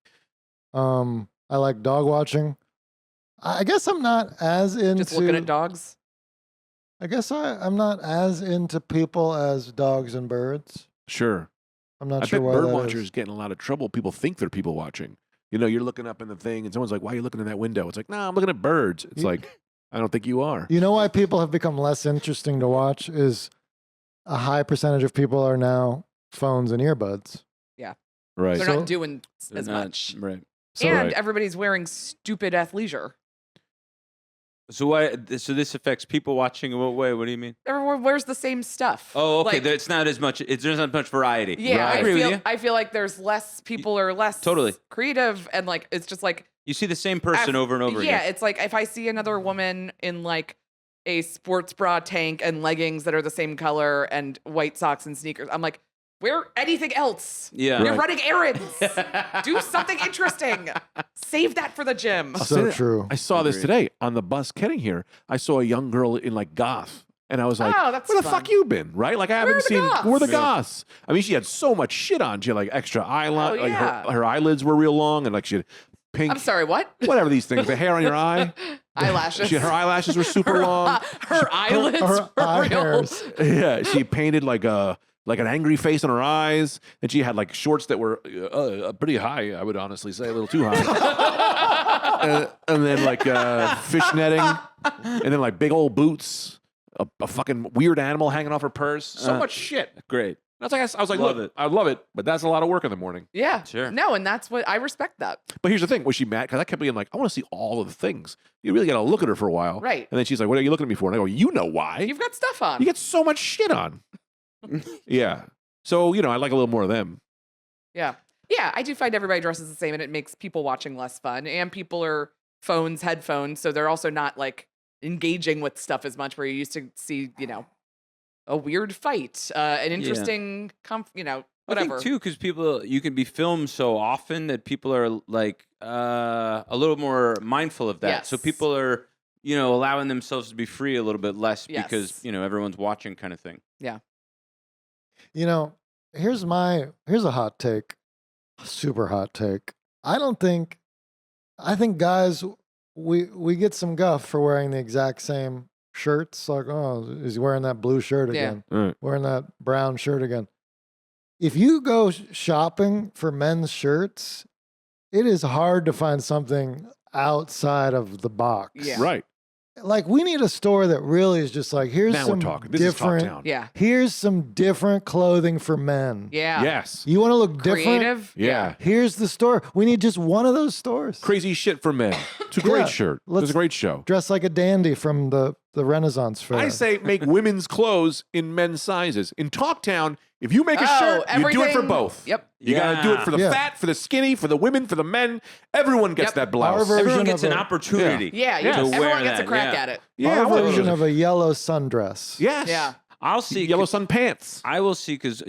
I like dog watching. I guess I'm not as into Just looking at dogs. I guess I'm not as into people as dogs and birds. Sure. I'm not I sure bet why bird that watchers is. get in a lot of trouble. People think they're people watching. You're looking up in the thing, and someone's like, "Why are you looking in that window?" It's like, "No, I'm looking at birds." It's like, I don't think you are. You know why people have become less interesting to watch is a high percentage of people are now phones and earbuds. Right. They're So- not doing as They're not- much. Right. So And Right. everybody's wearing stupid athleisure. So why? So this affects people watching in what way? What do you mean? Everyone wears the same stuff. Oh, okay. Like, It's not as much. There's not much variety. yeah, I agree with you. I feel like there's less people are less Totally. creative, and like it's just like You see the same person over and over yeah, again. it's like if I see another woman in like a sports bra tank and leggings that are the same color and white socks and sneakers, I'm like, wear anything else. Yeah. You're Right. running errands. Do something interesting. Save that for the gym. So true. I saw this today on the bus getting here. I saw a young girl in like goth. And I was like, Oh, that's where the fun. fuck you been? Right? Like I haven't the seen goths? where the goths. I mean, she had so much shit on. She had like extra eyeliner. Oh, Like yeah. her eyelids were real long and like she had pink. I'm sorry, what? Whatever these things, the hair on your eye. Eyelashes. Her eyelashes were super long. Her eyelids Her were eye real. hairs. Yeah, she painted like an angry face on her eyes, and she had like shorts that were pretty high. I would honestly say a little too high. And then like fish netting, and then like big old boots, a fucking weird animal hanging off her purse. So much shit. Great. That's like I was like, Love look, it. I love it, but that's a lot of work in the morning. Yeah. Sure. No, and that's what I respect that. But here's the thing: was she mad? Because I kept being like, I want to see all of the things. You really got to look at her for a while, Right. And then she's like, "What are you looking at me for?" And I go, "You know why? You've got stuff on. You get so much shit on." Yeah. So I like a little more of them. Yeah. Yeah, I do find everybody dresses the same and it makes people watching less fun. And people are headphones, so they're also not like engaging with stuff as much where you used to see, a weird fight, an interesting, I whatever. think too, because you can be filmed so often that people are like a little more mindful of that. So Yes. people are, allowing themselves to be free a little bit less Yes. because, everyone's watching kind of thing. Here's a hot take, super hot take. I think guys, we get some guff for wearing the exact same shirts. Like, oh, is he wearing that blue shirt Yeah. again? Right. Wearing that brown shirt again. If you go shopping for men's shirts, it is hard to find something outside of the box. Yeah. Right. Like, we need a store that really is just like, here's Now some we're talking. This is Talk different. Town. Yeah. Here's some different clothing for men. Yeah. Yes. You want to look different? Creative. Yeah. Here's the store. We need just one of those stores. Crazy shit for men. It's a great Yeah. shirt. Let's- It's a great show. Dress like a dandy from the Renaissance fair. I say make women's clothes in men's sizes. In Talktown, if you make a Oh, shirt, you do it for everything- both. Yep. You got to do it for the Yeah. fat, for the skinny, for the women, for the men. Everyone gets Yep. that blouse. Our version Everyone gets of an opportunity. Yeah. Yeah. to Everyone wear gets a that, crack yeah. at it. Yeah, Our well, version of a yellow sundress. Yes. Yeah. I'll see. Yellow sun pants. I will see because,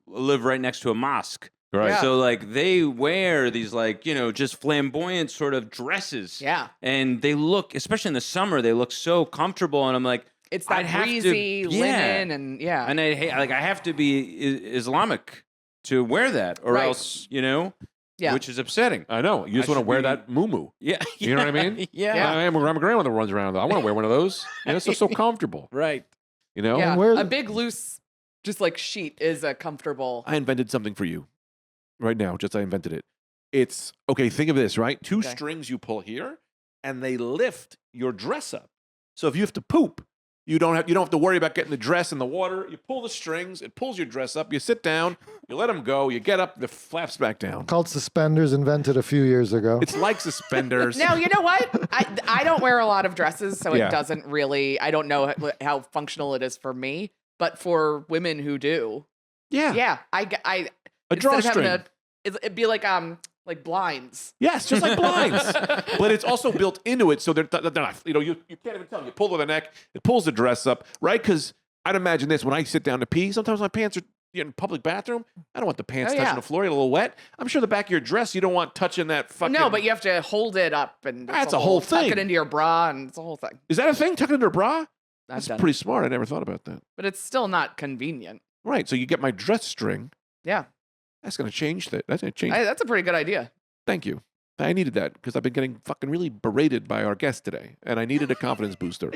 live right next to a mosque. Right. Yeah. So, like, they wear these, like, just flamboyant sort of dresses. Yeah. And they look, especially in the summer, they look so comfortable. And I'm like, It's that I'd have to- breezy yeah. linen and yeah. and I have to be Islamic to wear that, or Right. else, Yeah. which is upsetting. I know. You just I want to should wear be- that muumuu. Yeah, You know what I mean? Yeah, Yeah. I'm a grandmother runs around. I want to wear one of those. It's so comfortable. right. You know? Yeah. where- A big loose, just like sheet is a comfortable. I invented something for you right now. I invented it. It's okay. Think of this, right? Two Okay. strings you pull here, and they lift your dress up. So if you have to poop, you don't have to worry about getting the dress in the water. You pull the strings, it pulls your dress up. You sit down, you let them go, you get up, the flaps back down. Called suspenders, invented a few years ago. It's like suspenders. No, you know what? I don't wear a lot of dresses, so Yeah. it doesn't really. I don't know how functional it is for me, but for women who do, yeah, I a instead of having drawstring. it'd be like blinds. Yes, just like blinds. But it's also built into it, so they're not, you can't even tell. You pull to the neck, it pulls the dress up, right? Because I'd imagine this, when I sit down to pee, sometimes my pants are in public bathroom. I don't want the pants Oh, touching yeah. the floor, a little wet. I'm sure the back of your dress, you don't want touching that fucking... No, but you have to hold it up and it's That's a whole tuck thing. it into your bra and it's a whole thing. Is that a thing, tucking into a bra? I've That's done pretty it. smart. I never thought about that. But it's still not convenient. Right, so you get my dress string. Yeah, That's going to change that. That's going to change. that's a pretty good idea. Thank you. I needed that because I've been getting fucking really berated by our guest today, and I needed a confidence booster.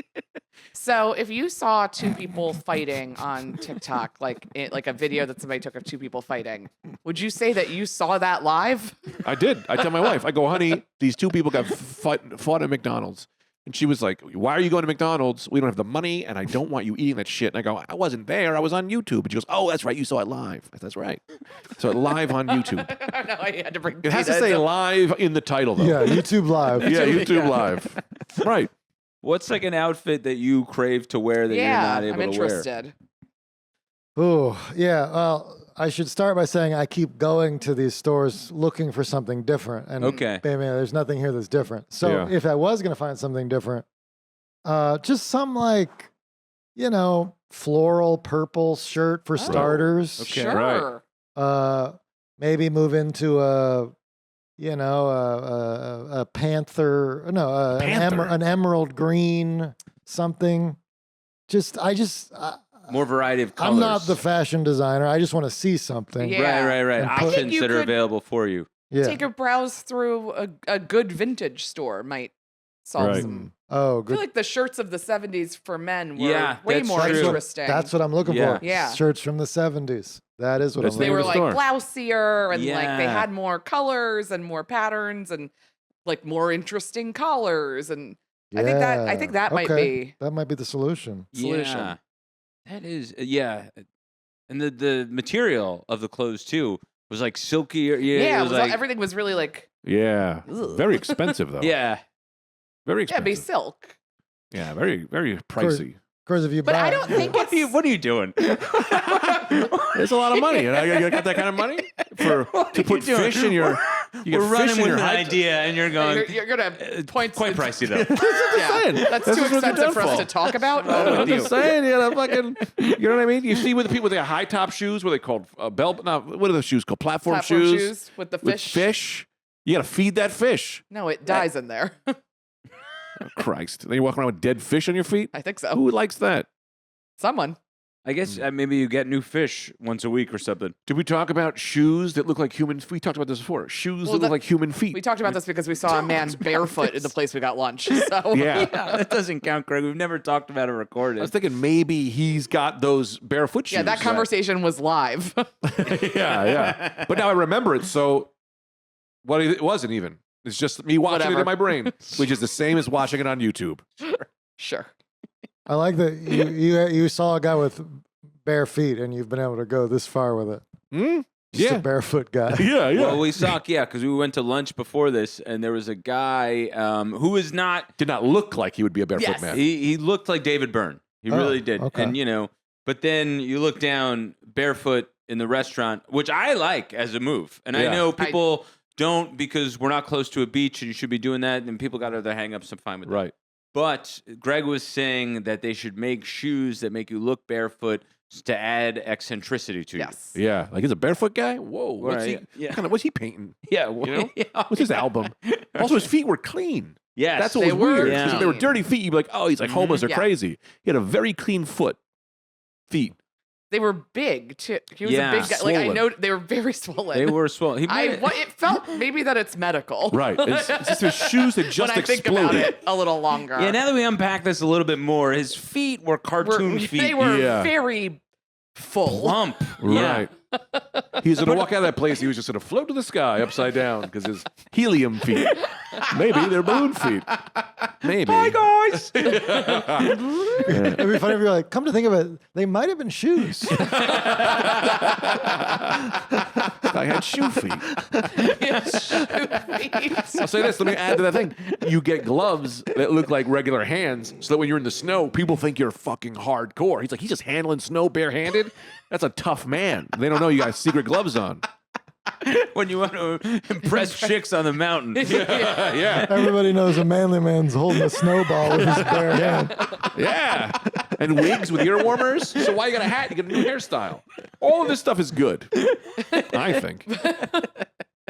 So if you saw two people fighting on TikTok, like a video that somebody took of two people fighting, would you say that you saw that live? I did. I tell my wife, I go, honey, these two people got fought at McDonald's. And she was like, why are you going to McDonald's? We don't have the money, and I don't want you eating that shit. And I go, I wasn't there. I was on YouTube. And she goes, oh, that's right. You saw it live. I said, that's right. So live on YouTube. No, I had to bring. It has to Peter say into- live in the title, though. Yeah, YouTube Live. Yeah, YouTube Yeah. Live. Right. What's like an outfit that you crave to wear that Yeah, you're not able I'm to wear? interested. Oh, yeah. Well, I should start by saying I keep going to these stores looking for something different. And Okay. man, there's nothing here that's different. So Yeah. if I was going to find something different, just some like, floral purple shirt for starters. Okay. Sure. Right. Maybe move into a panther. No, an emerald green something. More variety of colors. I'm not the fashion designer. I just want to see something. Yeah. Right. And put- Options you that are could- available for you. Yeah. Take a browse through a good vintage store might solve Right. some. Oh, I good. feel like the shirts of the 70s for men were Yeah, way that's more true. interesting. That's what I'm looking Yeah. for. Yeah. Shirts from the 70s. That is what That's I'm they name looking of were the like store. blousier and like they Yeah. had more colors and more patterns and like more interesting collars and for. I think that might be That might be the solution. Solution. Yeah. That is, and the material of the clothes too was like silky. Yeah, yeah, it was like, everything was really like Yeah. ugh. Very expensive though. yeah. Very yeah, be expensive. silk. Yeah, very, very pricey. Of course, if you But buy, I don't think it's What are you doing? It's a lot of money. And you got that kind of money to put fish in your. You We're get running fish in with your an high idea, and you're going. you're gonna point Quite pricey though. Yeah, saying. that's This too is what you're expensive done for us for. to talk about. I'm just saying, you know, fucking, you know what I mean? You see with the people with their high top shoes, what are they called? What are those shoes called? Platform shoes with the with fish. fish. You got to feed that fish. No, it dies in there. Oh, Christ. Then you walk around with dead fish on your feet? I think so. Who likes that? Someone. I guess maybe you get new fish once a week or something. Did we talk about shoes that look like human? We talked about this before. Shoes Well, that look like human feet. We talked about this because we saw a man barefoot in the place we got lunch. So Yeah. That doesn't count, Greg. We've never talked about it I recorded. was thinking maybe he's got those barefoot shoes. yeah, that conversation was live. yeah. But now I remember it. So what it wasn't even. It's just me watching it Whatever. in my brain, which is the same as watching it on YouTube. Sure. I like that you saw a guy with bare feet, and you've been able to go this far with it. Hmm? Just Yeah. a barefoot guy. Yeah, Well, we saw, because we went to lunch before this, and there was a guy who was not. Did not look like he would be a barefoot Yes. man. He looked like David Byrne. He Oh, really did. okay. And but then you look down barefoot in the restaurant, which I like as a move. And I Yeah. know people don't because we're not close to a beach, and you should be doing that. And people got other hang-ups. I'm fine with that. Right. But Greg was saying that they should make shoes that make you look barefoot to add eccentricity to Yes. Yeah. Like he's a barefoot guy? Whoa. What's Right, he? yeah. What's he painting? you. Yeah. Well, You know? yeah. What's his album? Also, his feet were clean. Yes. That's what they was were weird. Yeah. Because if they were dirty feet, you'd be like, oh, he's like Mhm. homeless or Yeah. crazy. He had a very clean feet. They were big too. He was Yeah. a big guy. Like I Swollen. know they were very swollen. They were swollen. It felt maybe that it's medical. Right. It's just his shoes had just when I think about exploded. it a little longer. Yeah, now that we unpack this a little bit more, his feet were cartoon feet. They were Yeah. very full. plump. Right. He was going to walk out of that place. He was just going to float to the sky upside down because his helium feet. Maybe they're balloon feet. Maybe. Hi, guys. It'd be funny if you're like, come to think of it, they might have been shoes. I had shoe feet. I'll say this. Let me add to that thing. You get gloves that look like regular hands so that when you're in the snow, people think you're fucking hardcore. He's like, he's just handling snow barehanded? That's a tough man. They don't know you got secret gloves on. When you want to impress chicks on the mountain. Yeah. Everybody knows a manly man's holding a snowball with his bare hand. Yeah. And wigs with ear warmers. So why you got a hat? You get a new hairstyle. All of this stuff is good. I think.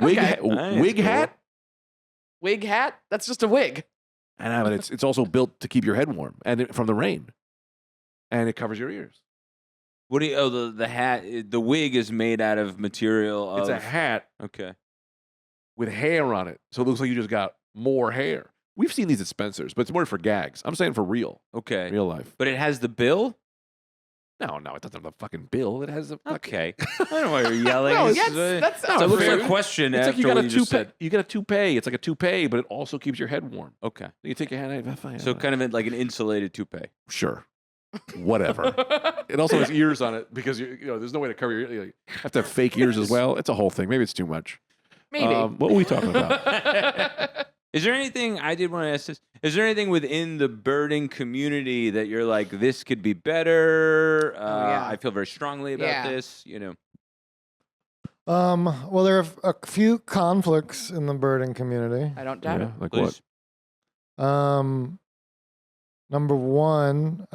Wig, Okay. wig Cool. hat? Wig hat? That's just a wig. I know, but it's also built to keep your head warm and from the rain. And it covers your ears. What do you? Oh, the hat. The wig is made out of material. Of, It's a hat Okay. with hair on it. So it looks like you just got more hair. We've seen these at Spencer's, but it's more for gags. I'm saying for real. Okay. Real life. But it has the bill. No, it doesn't have a fucking bill. It has a fucking... Okay. I don't know why you're yelling. No, This Yes, is a- that's so it looks fair. like a question It's after like you got what a you just toupee. said. You got a toupee. It's like a toupee, but it also keeps your head warm. Okay. You take your hand out. So kind of like an insulated toupee. Sure. Whatever. It also has ears on it because there's no way to cover your ears. You have to have fake ears as well. It's a whole thing. Maybe it's too much. Maybe. What were we talking about? Is there anything I did want to ask this? Is there anything within the birding community that you're like, this could be better? yeah. I feel very strongly about Yeah. this. Well, there are a few conflicts in the birding community. I don't doubt Yeah, it. like Please. what? Number one,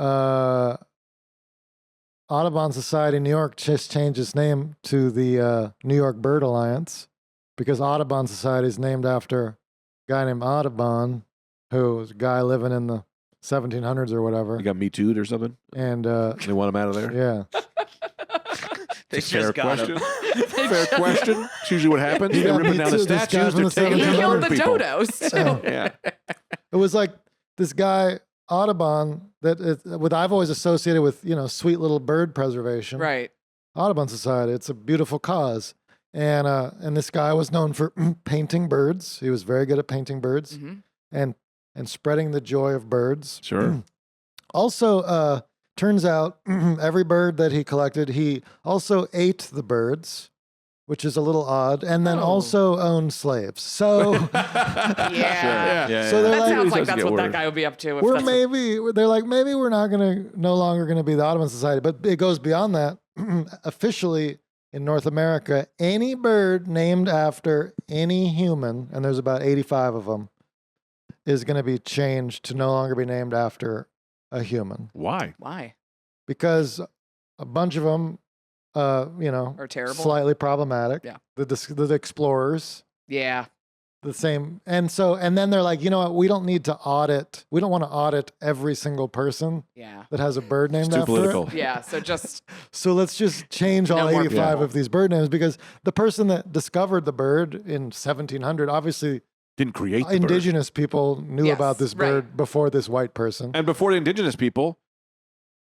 Audubon Society New York just changed its name to the New York Bird Alliance because Audubon Society is named after a guy named Audubon, who was a guy living in the 1700s or whatever. You got Me Too'd or something? And They want him out of there? yeah. They Fair just got question. him. Fair question. It's usually what happens. You They're got ripping Me down the Too, this guy statues. from They're the taking He 1700s. killed bird the people. dodos. Oh. Yeah. It was like this guy Audubon I've always associated with, sweet little bird preservation. Right. Audubon Society. It's a beautiful cause. And this guy was known for painting birds. He was very good at painting birds Hmm. and spreading the joy of birds. Sure. Also, turns out every bird that he collected, he also ate the birds, which is a little odd, and then Oh. also owned slaves. So Yeah. Yeah, So yeah. they're That like, sounds like doesn't that's get what that word. guy would be up to. If we're that's they're like, maybe we're no longer going to be the Audubon Society, but it goes beyond that. Officially in North America, any bird named after any human, and there's about 85 of them, is going to be changed to no longer be named after a human Why? why? because a bunch of them, Or terrible. slightly problematic. Yeah. The explorers, Yeah. the same. And then they're like, you know what? We don't need to audit. We don't want to audit every single person Yeah. that has a bird named It's too after political. it. Yeah. So just So let's just change all No more 85 people. of these bird names because the person that discovered the bird in 1700, obviously Didn't create the bird. indigenous people knew Yes, about this right. bird before this white person. And before the indigenous people,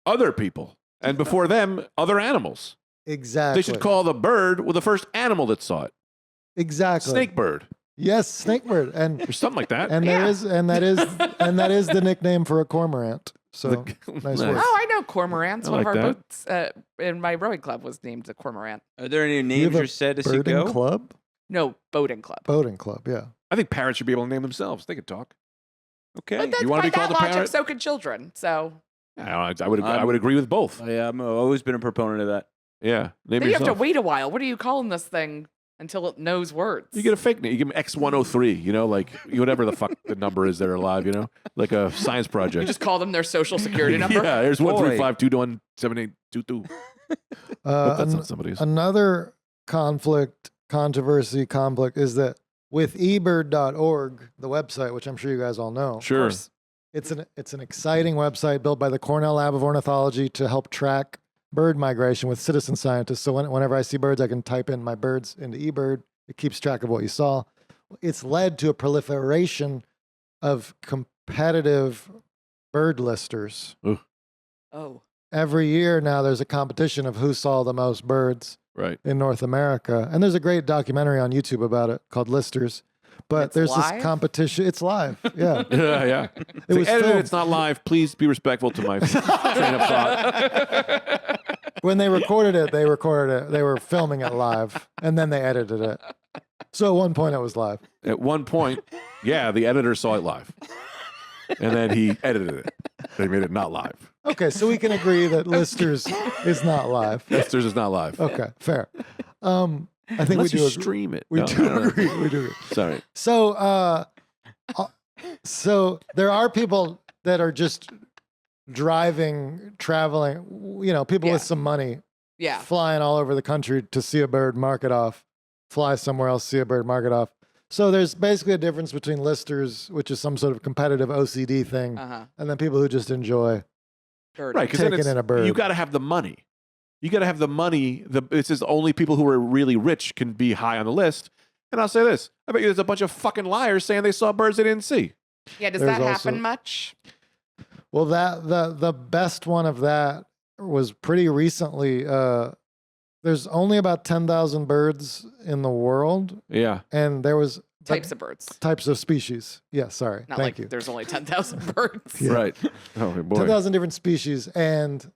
other people. And before them, other animals. Exactly. They should call the bird the first animal that saw it. exactly. Snake bird. Yes, snakebird. And Or something like that. and Yeah. that is the nickname for a cormorant. So nice Nice. work. oh, I know cormorants. I One like of our that. boats in my rowing club was named a cormorant. Are there any You names have a you're sad to see birding go? club? No, boating club. Boating club, yeah. I think parrots should be able to name themselves. They could talk. Okay. But that's You wanna by be called that a logic, parrot? so could children. So I would agree with both. Yeah, I've always been a proponent of that. Yeah. Name then you have yourself. to wait a while. What are you calling this thing until it knows words? You get a fake name. You give them X103, like whatever the fuck the number is that are alive, like a science project. You just call them their social security number. Yeah, here's Boy. 135217822. But that's not somebody's. Another conflict is that with ebird.org, the website, which I'm sure you guys all know, Sure. it's an exciting website built by the Cornell Lab of Ornithology to help track bird migration with citizen scientists. So whenever I see birds, I can type in my birds into eBird. It keeps track of what you saw. It's led to a proliferation of competitive bird listers. Oh, Every year now, there's a competition of who saw the most birds Right. in North America. And there's a great documentary on YouTube about it called Listers. But It's there's live? this competition. It's live. Yeah. Yeah. It was edited, filmed. it's not live. Please be respectful to my train of thought. When they recorded it. They were filming it live and then they edited it. So at one point it was live. At one point, yeah, the editor saw it live. And then he edited it. They made it not live. Okay. So we can agree that Listers is not live. Listers is not live. Okay. Fair. I think Unless we you do stream it. We No, do no, no. agree. We do agree. Sorry. So there are people that are just traveling, people Yeah. with some money yeah. flying all over the country to see a bird, mark it off, fly somewhere else, see a bird, mark it off. So there's basically a difference between listers, which is some sort of competitive OCD thing, and then people who just enjoy. Bird. Right, because then Taking it's, in a bird. you got to have the money. You got to have the money. It says only people who are really rich can be high on the list. And I'll say this: I bet you there's a bunch of fucking liars saying they saw birds they didn't see. Yeah. Does There's that happen also- much? Well, the best one of that was pretty recently. There's only about 10,000 birds in the world, Yeah, and there was Types of birds. types of species. Yeah, sorry. Not Thank like you. there's only 10,000 birds. Yeah. right. Oh boy. 10,000 different species, and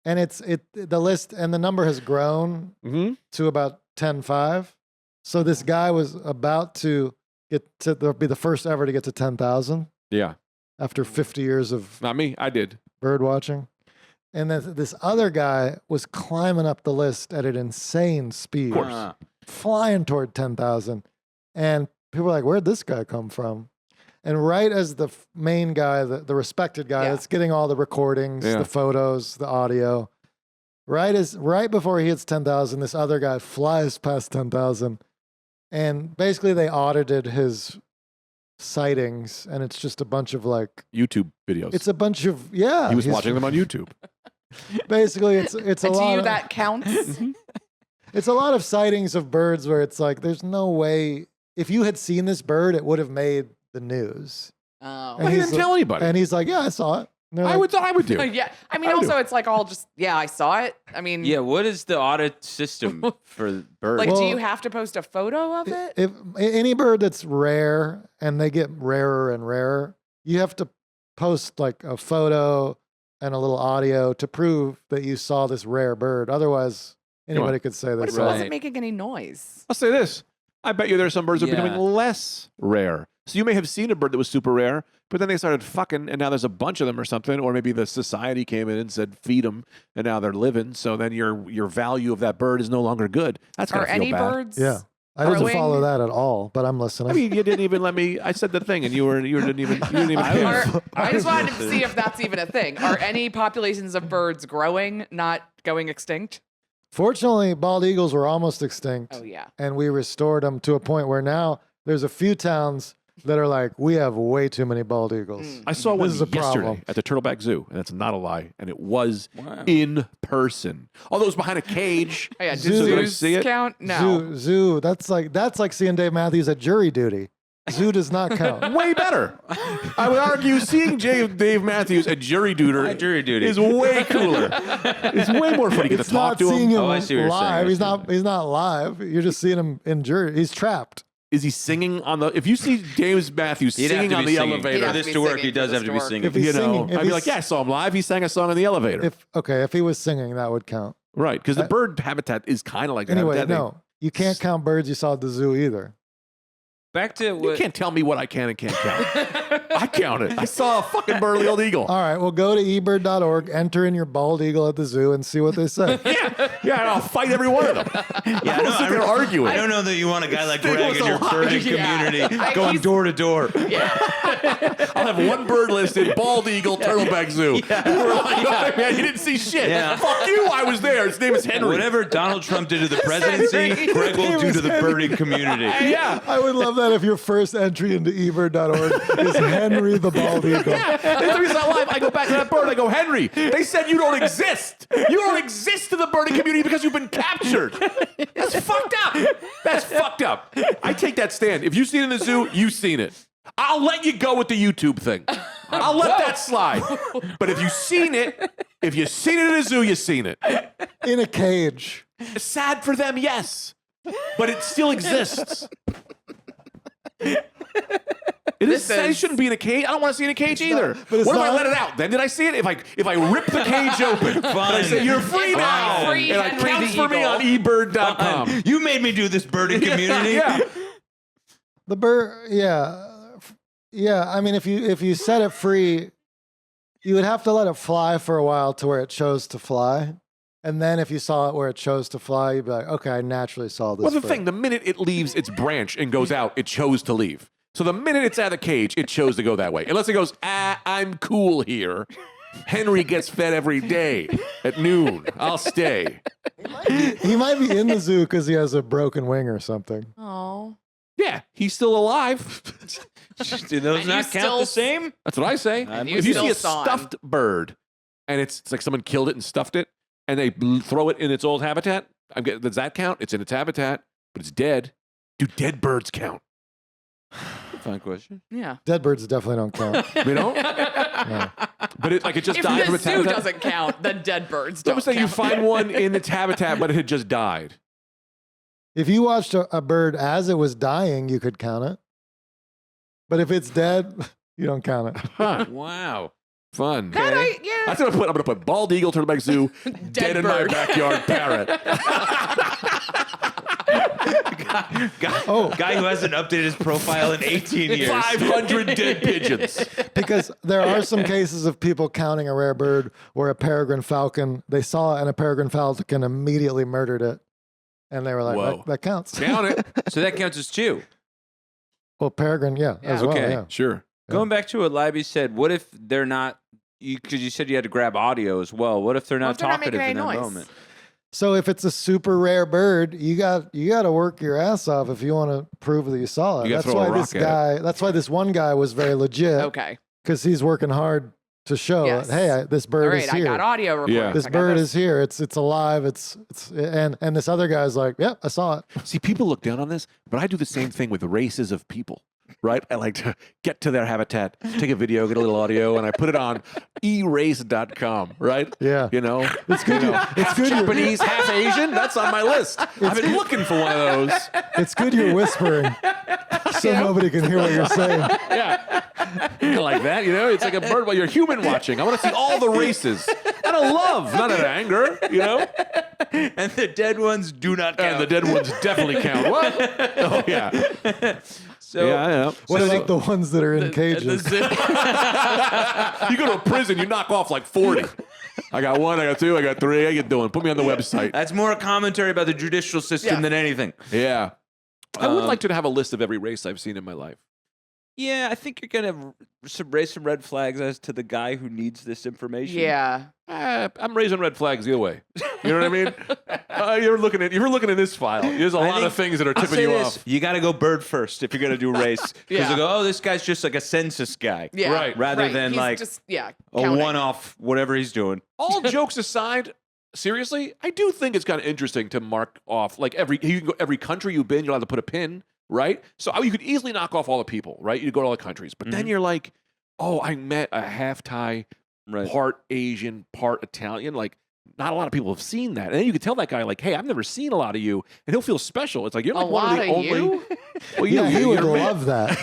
the list and the number has grown Mm-hmm. to about 10,500. So this guy was about to be the first ever to get to 10,000 Yeah, after 50 years of not me. I did. bird watching. And then this other guy was climbing up the list at an insane speed, Huh. flying toward 10,000. And people were like, where'd this guy come from? And right as the main guy, the respected guy Yeah. that's getting all the recordings, Yeah. the photos, the audio, right before he hits 10,000, this other guy flies past 10,000, and basically they audited his sightings, and it's just a bunch of like YouTube videos. it's a bunch of yeah. he was he's- watching them on YouTube. Basically, it's a And to lot. you, Of, that counts. it's a lot of sightings of birds where it's like there's no way if you had seen this bird, it would have made the news. Oh. And He he's didn't like- tell anybody. And he's like, yeah, I saw it. And they're I like, would do. Yeah, I mean, I would also do. it's like all just I saw it. I mean, Yeah, what is the audit system for birds? like, do Well, you have to post a photo of it? if any bird that's rare and they get rarer and rarer, you have to post like a photo and a little audio to prove that you saw this rare bird. Otherwise, anybody could say they What if it saw wasn't it. making any noise? I'll say this. I bet you there are some birds that are becoming Yeah. less rare. So you may have seen a bird that was super rare, but then they started fucking, and now there's a bunch of them or something. Or maybe the society came in and said feed them, and now they're living. So then your value of that bird is no longer good. That's Are gonna feel any bad. birds? Yeah. I didn't growing? follow that at all, but I'm listening. I mean, you didn't even let me. I said the thing, and you didn't even I care. was- I just wanted to see if that's even a thing. Are any populations of birds growing, not going extinct? Fortunately, bald eagles were almost extinct, Oh yeah. and we restored them to a point where now there's a few towns that are like, we have way too many bald eagles. Mm. I saw one This is a yesterday problem. at the Turtleback Zoo, and that's not a lie. And it was Wow. in person. Although it was behind a cage. Oh yeah. Do Zoos. Did I zoos see it? count? No. Zoo. That's like seeing Dave Matthews at jury duty. Zoo does not count. Way better. I would argue seeing Dave Matthews at jury duty is way cooler. It's way more fun. You get It's to talk not to seeing him. him Oh, I see what you're saying. live. I He's see not. He's not live. You're just seeing him in jury. He's trapped. Is he singing on the? If you see James Matthews He'd have singing to on be the singing. elevator, He'd For have this to to be work, singing he does for have this to be to work. singing. If he's singing, if I'd be he's- like, yeah, I saw him live. He sang a song on the elevator. If he was singing, that would count. Right, because the bird habitat is kind of like that. Anyway, habitat. no, you can't count birds you saw at the zoo either. Back to You what? can't tell me what I can and can't count. I counted. I saw a fucking burly old eagle. All right, well, go to ebird.org, enter in your bald eagle at the zoo, and see what they say. Yeah, and I'll fight every one of them. Yeah, I don't sit there arguing. I don't know that you want a guy like Stick Greg with in your the lie. birding Yeah. community I- going he's- door to door. I'll have one bird listed, bald eagle, turtleback zoo. We're like, "Oh, man, you didn't see shit. Yeah. Fuck you, I was there. His name is Henry. Whatever Donald Trump did to the presidency, Greg will do to the birding community. Yeah. I would love that if your first entry into ebird.org is Henry the bald eagle. Yeah. It's the reason I live. I go back to that bird. I go, Henry, they said you don't exist. You don't exist in the birding community because you've been captured. That's fucked up. That's fucked up. I take that stand. If you've seen it in the zoo, you've seen it. I'll let you go with the YouTube thing. I'll let that slide. But if you've seen it in a zoo, you've seen it. In a cage. Sad for them, yes. But it still exists. It shouldn't be in a cage. I don't want to see it in a cage either. but it's What if I not- let it out? Then did I see it? If I rip the cage open, and I say you're free It's now, free and it Henry counts the for me on ebird.com. You made me do this birding community. Yeah. The bird, yeah. I mean, if you set it free, you would have to let it fly for a while to where it chose to fly, and then if you saw it where it chose to fly, you'd be like, okay, I naturally saw this. Well, the bird. thing, the minute it leaves its branch and goes out, it chose to leave. So the minute it's out of the cage, it chose to go that way. Unless it goes, I'm cool here. Henry gets fed every day at noon. I'll stay. He might be in the zoo because he has a broken wing or something. Oh. Yeah, he's still alive. Do those And not you count still the same? That's what I say. And you If you still see a saw him. stuffed bird and it's like someone killed it and stuffed it and they throw it in its old habitat, does that count? It's in its habitat, but it's dead. Do dead birds count? Fun question. Yeah. Dead birds definitely don't count. You know? No. But it just If died the from its zoo habitat. doesn't count, then dead birds I'm don't saying you count. find one in its habitat, but it had just died. If you watched a bird as it was dying, you could count it. But if it's dead, you don't count it. Huh. Wow. Fun. That yeah. That's what I'm gonna put bald eagle, turtleback zoo, dead in my bird. backyard parrot. Guy who hasn't updated his profile in 18 years. 500 dead pigeons. Because there are some cases of people counting a rare bird where a peregrine falcon, they saw it and a peregrine falcon immediately murdered it. And they were like, Whoa. that counts. Count it. So that counts as two. Well, peregrine, yeah, as well, Okay. yeah. Sure. Going back to what Leiby said, what if they're not, because you said you had to grab audio as well. What if they're Well, not if they're not talkative making in that any noise? moment? So if it's a super rare bird, you got to work your ass off if you want to prove that you saw it. You gotta That's throw a why rock this at it. guy. That's why this one guy was very legit Okay. because he's working hard to show, Yes. hey, this bird All right. is I here. got audio recordings. Yeah. This I got bird is here. It's alive. It's and this other guy's like, yep, I saw it. See, people look down on this, but I do the same thing with races of people, right? I like to get to their habitat, take a video, get a little audio, and I put it on erace.com, right? Yeah. You know, It's good. It's good. Japanese, half Asian. That's on my list. I've been looking for one of those. It's good you're whispering, so nobody can hear what you're saying. Yeah. I like that, you know? It's like a bird while you're human watching. I want to see all the races. Out of love, not out of anger, you know? And the dead ones do not count. And the dead ones definitely count. What? Oh, yeah. So, Yeah, I know. What So about the ones that are in cages? you go to a prison, you knock off like 40. I got 1, I got 2, I got 3. How you doing? Put me on the website. That's more a commentary about the judicial system Yeah. than anything. Yeah. I would like to have a list of every race I've seen in my life. Yeah, I think you're gonna raise some red flags as to the guy who needs this information. Yeah. I'm raising red flags either way. You know what I mean? You're looking at this file. There's a lot think- of things that are I'll tipping say you this, off. you got to go bird first if you're gonna do race. Because Yeah. they go, oh, this guy's just like a census guy. Yeah. Right. Rather than He's like just a counting. one-off whatever he's doing. All jokes aside, seriously, I do think it's kind of interesting to mark off like every country you've been, you're allowed to put a pin, right? So you could easily knock off all the people, right? You go to all the countries, but then you're like, oh, I met a half Thai, Right. part Asian, part Italian. Like, not a lot of people have seen that, and then you could tell that guy like, hey, I've never seen a lot of you, and he'll feel special. It's like you're A like one lot of the of only. you? Well, Yeah, he would you're- love that.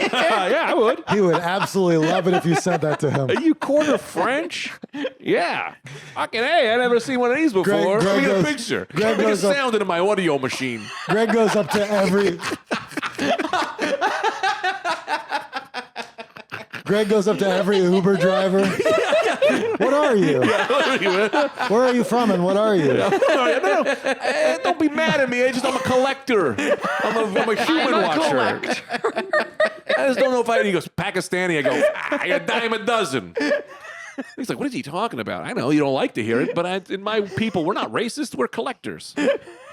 yeah, I would. He would absolutely love it if you said that to him. Are you quarter French? Yeah. Fucking hey, I never seen one of these before. Greg Let me get a goes- picture. Greg Make a goes up- sound into my audio machine. Greg goes up to every. Greg goes up to every Uber driver. What are you? Where are you from and what are you? No. Don't be mad at me. I'm a collector. I'm a human watcher. I just don't know if he goes Pakistani. I go, a dime a dozen. He's like, what is he talking about? I know you don't like to hear it, but in my people, we're not racist. We're collectors.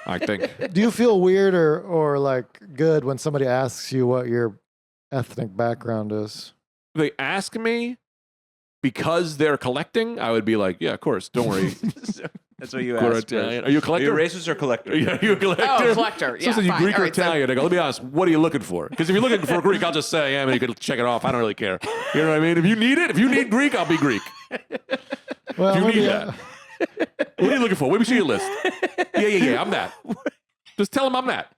I think. Do you feel weird or like good when somebody asks you what your ethnic background is? They ask me because they're collecting, I would be like, yeah, of course. Don't worry. That's what you Quarter asked. Italian. Are you a Are collector? you racist or collector? Yeah, you a collector? Oh, collector. So Yeah, says you fine. Greek All or right, so- Italian. I go, let me be honest, what are you looking for? Because if you're looking for Greek, I'll just say I am, and you can check it off. I don't really care. You know what I mean? If you need it, if you need Greek, I'll be Greek. Well, You let need me- that. What are you looking for? Let me see your list. Yeah, I'm that. Just tell him I'm that.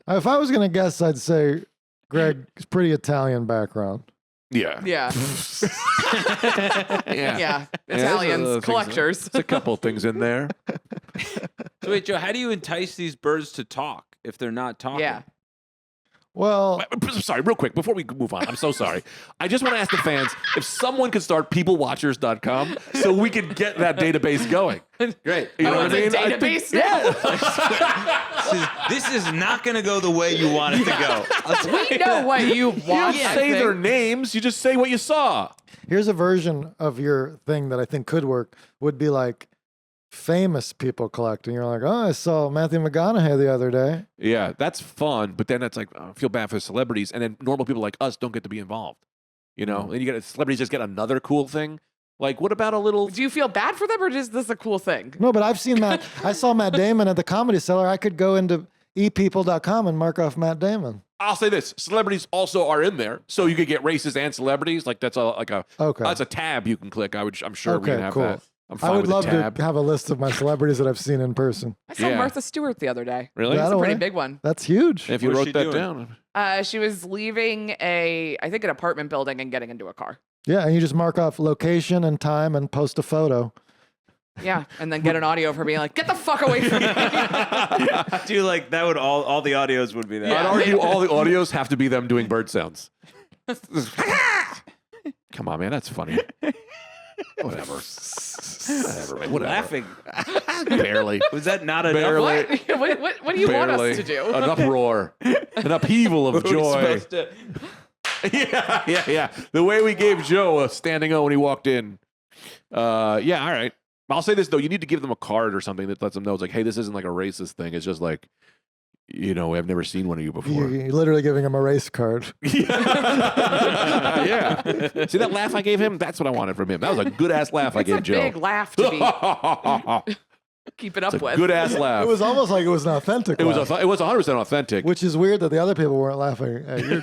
If I was gonna guess, I'd say Greg's pretty Italian background. Yeah. Yeah. Yeah. Yeah. there's Italians, other things. collectors. There's a couple things in there. So wait, Joe, how do you entice these birds to talk if they're not talking? Yeah. Well, Sorry, real quick, before we move on, I'm so sorry. I just want to ask the fans if someone could start peoplewatchers.com so we could get that database going. Great. You know Oh, what I it's mean? a I think- database now? This is not going to go the way you want it to go. We know what you You want. don't I say their think. names, you just say what you saw. here's a version of your thing that I think could work. Would be like famous people collecting. You're like, oh, I saw Matthew McConaughey the other day. Yeah, that's fun, but then it's like, I feel bad for celebrities, and then normal people like us don't get to be involved. You know, and you get celebrities just get another cool thing. Like, what about a little? Do you feel bad for them or is this a cool thing? No, but I've seen Matt. I saw Matt Damon at the Comedy Cellar. I could go into epeople.com and mark off Matt Damon. I'll say this: celebrities also are in there, so you could get races and celebrities. Like that's Okay. that's a tab you can click. I'm sure we Okay, can have cool. that. I'm fine I would with love the tab. to have a list of my celebrities that I've seen in person. I saw Yeah. Martha Stewart the other day. Really? That It's a pretty way? big one. That's huge. If you What's wrote she that doing? down, She was leaving I think an apartment building and getting into a car. Yeah, and you just mark off location and time and post a photo. Yeah, and then get an audio of her being like, "Get the fuck away from me!" I do like that would all the audios would be that. I'd Yeah. argue all the audios have to be them doing bird sounds. Come on, man, that's funny. Whatever. Whatever, man. Whatever. Laughing. Barely. Was that not enough? Barely. What do you want Barely. us to do? An uproar. An upheaval of Were we joy. supposed to- Yeah. The way we gave Joe a standing O when he walked in. Yeah, all right. I'll say this though: you need to give them a card or something that lets them know it's like, hey, this isn't like a racist thing. It's just like, I've never seen one of you before. You're literally giving him a race card. Yeah. See that laugh I gave him? That's what I wanted from him. That was a good ass laugh I It's gave a Joe. big laugh to be keeping up with. Good ass laugh. It was almost like it was an authentic It was laugh, it was 100% authentic. which is weird that the other people weren't laughing at your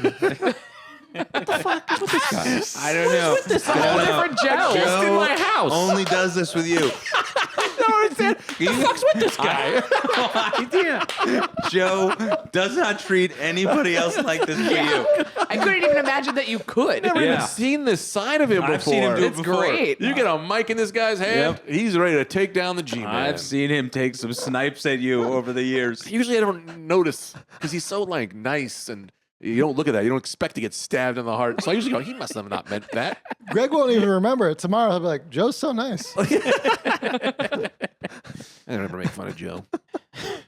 I don't know. It's a whole different Joe. Joe in my house. only does this with you. What the fuck's with this guy? No idea. Joe does not treat anybody else like this for you. I couldn't even imagine that you could. Never Yeah. even seen this side of him before. I've seen him do it It's before. great. You get a mic in this guy's hand, he's ready to take down the G-Man. I've seen him take some snipes at you over the years. Usually I don't notice because he's so like nice and you don't look at that. You don't expect to get stabbed in the heart. So I usually go, he must have not meant that. Greg won't even remember it. Tomorrow he'll be like, Joe's so nice. I don't ever make fun of Joe.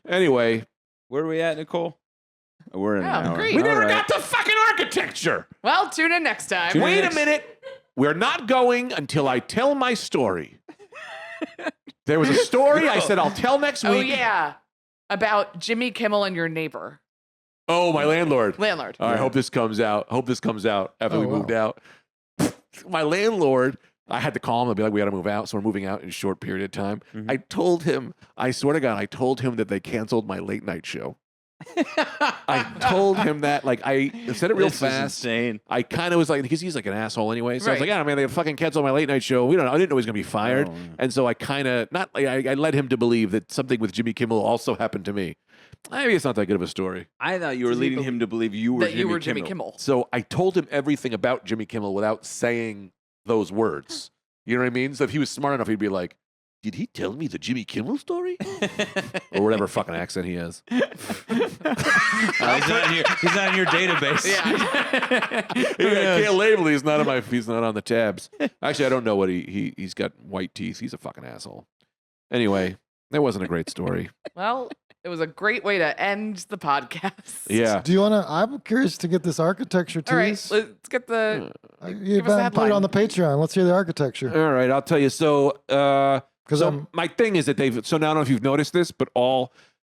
Anyway, Where are we at, Nicole? We're in an Oh, hour. great. we All never right. got to fucking architecture. Well, tune in next time. Tune in Wait a next- minute. We're not going until I tell my story. There was a story I said I'll tell next week. Oh, yeah. About Jimmy Kimmel and your neighbor. Oh, my landlord. Landlord. All right, hope this comes out. After Oh, we wow. moved out. My landlord, I had to call him and be like, we got to move out. So we're moving out in a short period of time. Mhm. I told him, I swear to God, I told him that they canceled my late night show. I told him that, like, I said it real This is fast. insane. I kind of was like, because he's like an asshole anyway. So I was Right. like, yeah, man, they fucking canceled my late night show. I didn't know he was going to be fired. Oh, yeah. And so I kind of, not like, I led him to believe that something with Jimmy Kimmel also happened to me. Maybe it's not that good of a story. I thought you were Does he leading believe him to believe you were That Jimmy you were Kimmel. Jimmy Kimmel. So I told him everything about Jimmy Kimmel without saying those words. You know what I mean? So if he was smart enough, he'd be like, did he tell me the Jimmy Kimmel story? Or whatever fucking accent he has. He's not in your database. Yeah. I can't label it. He's not on the tabs. Actually, I don't know what he's got white teeth. He's a fucking asshole. Anyway, that wasn't a great story. Well, it was a great way to end the podcast. Yeah. Do you want to? I'm curious to get this architecture All right, tease. let's get the. You give us the put it on headline. the Patreon. Let's hear the architecture. All right, I'll tell you. So, Because so my thing is that so now I don't know if you've noticed this, but all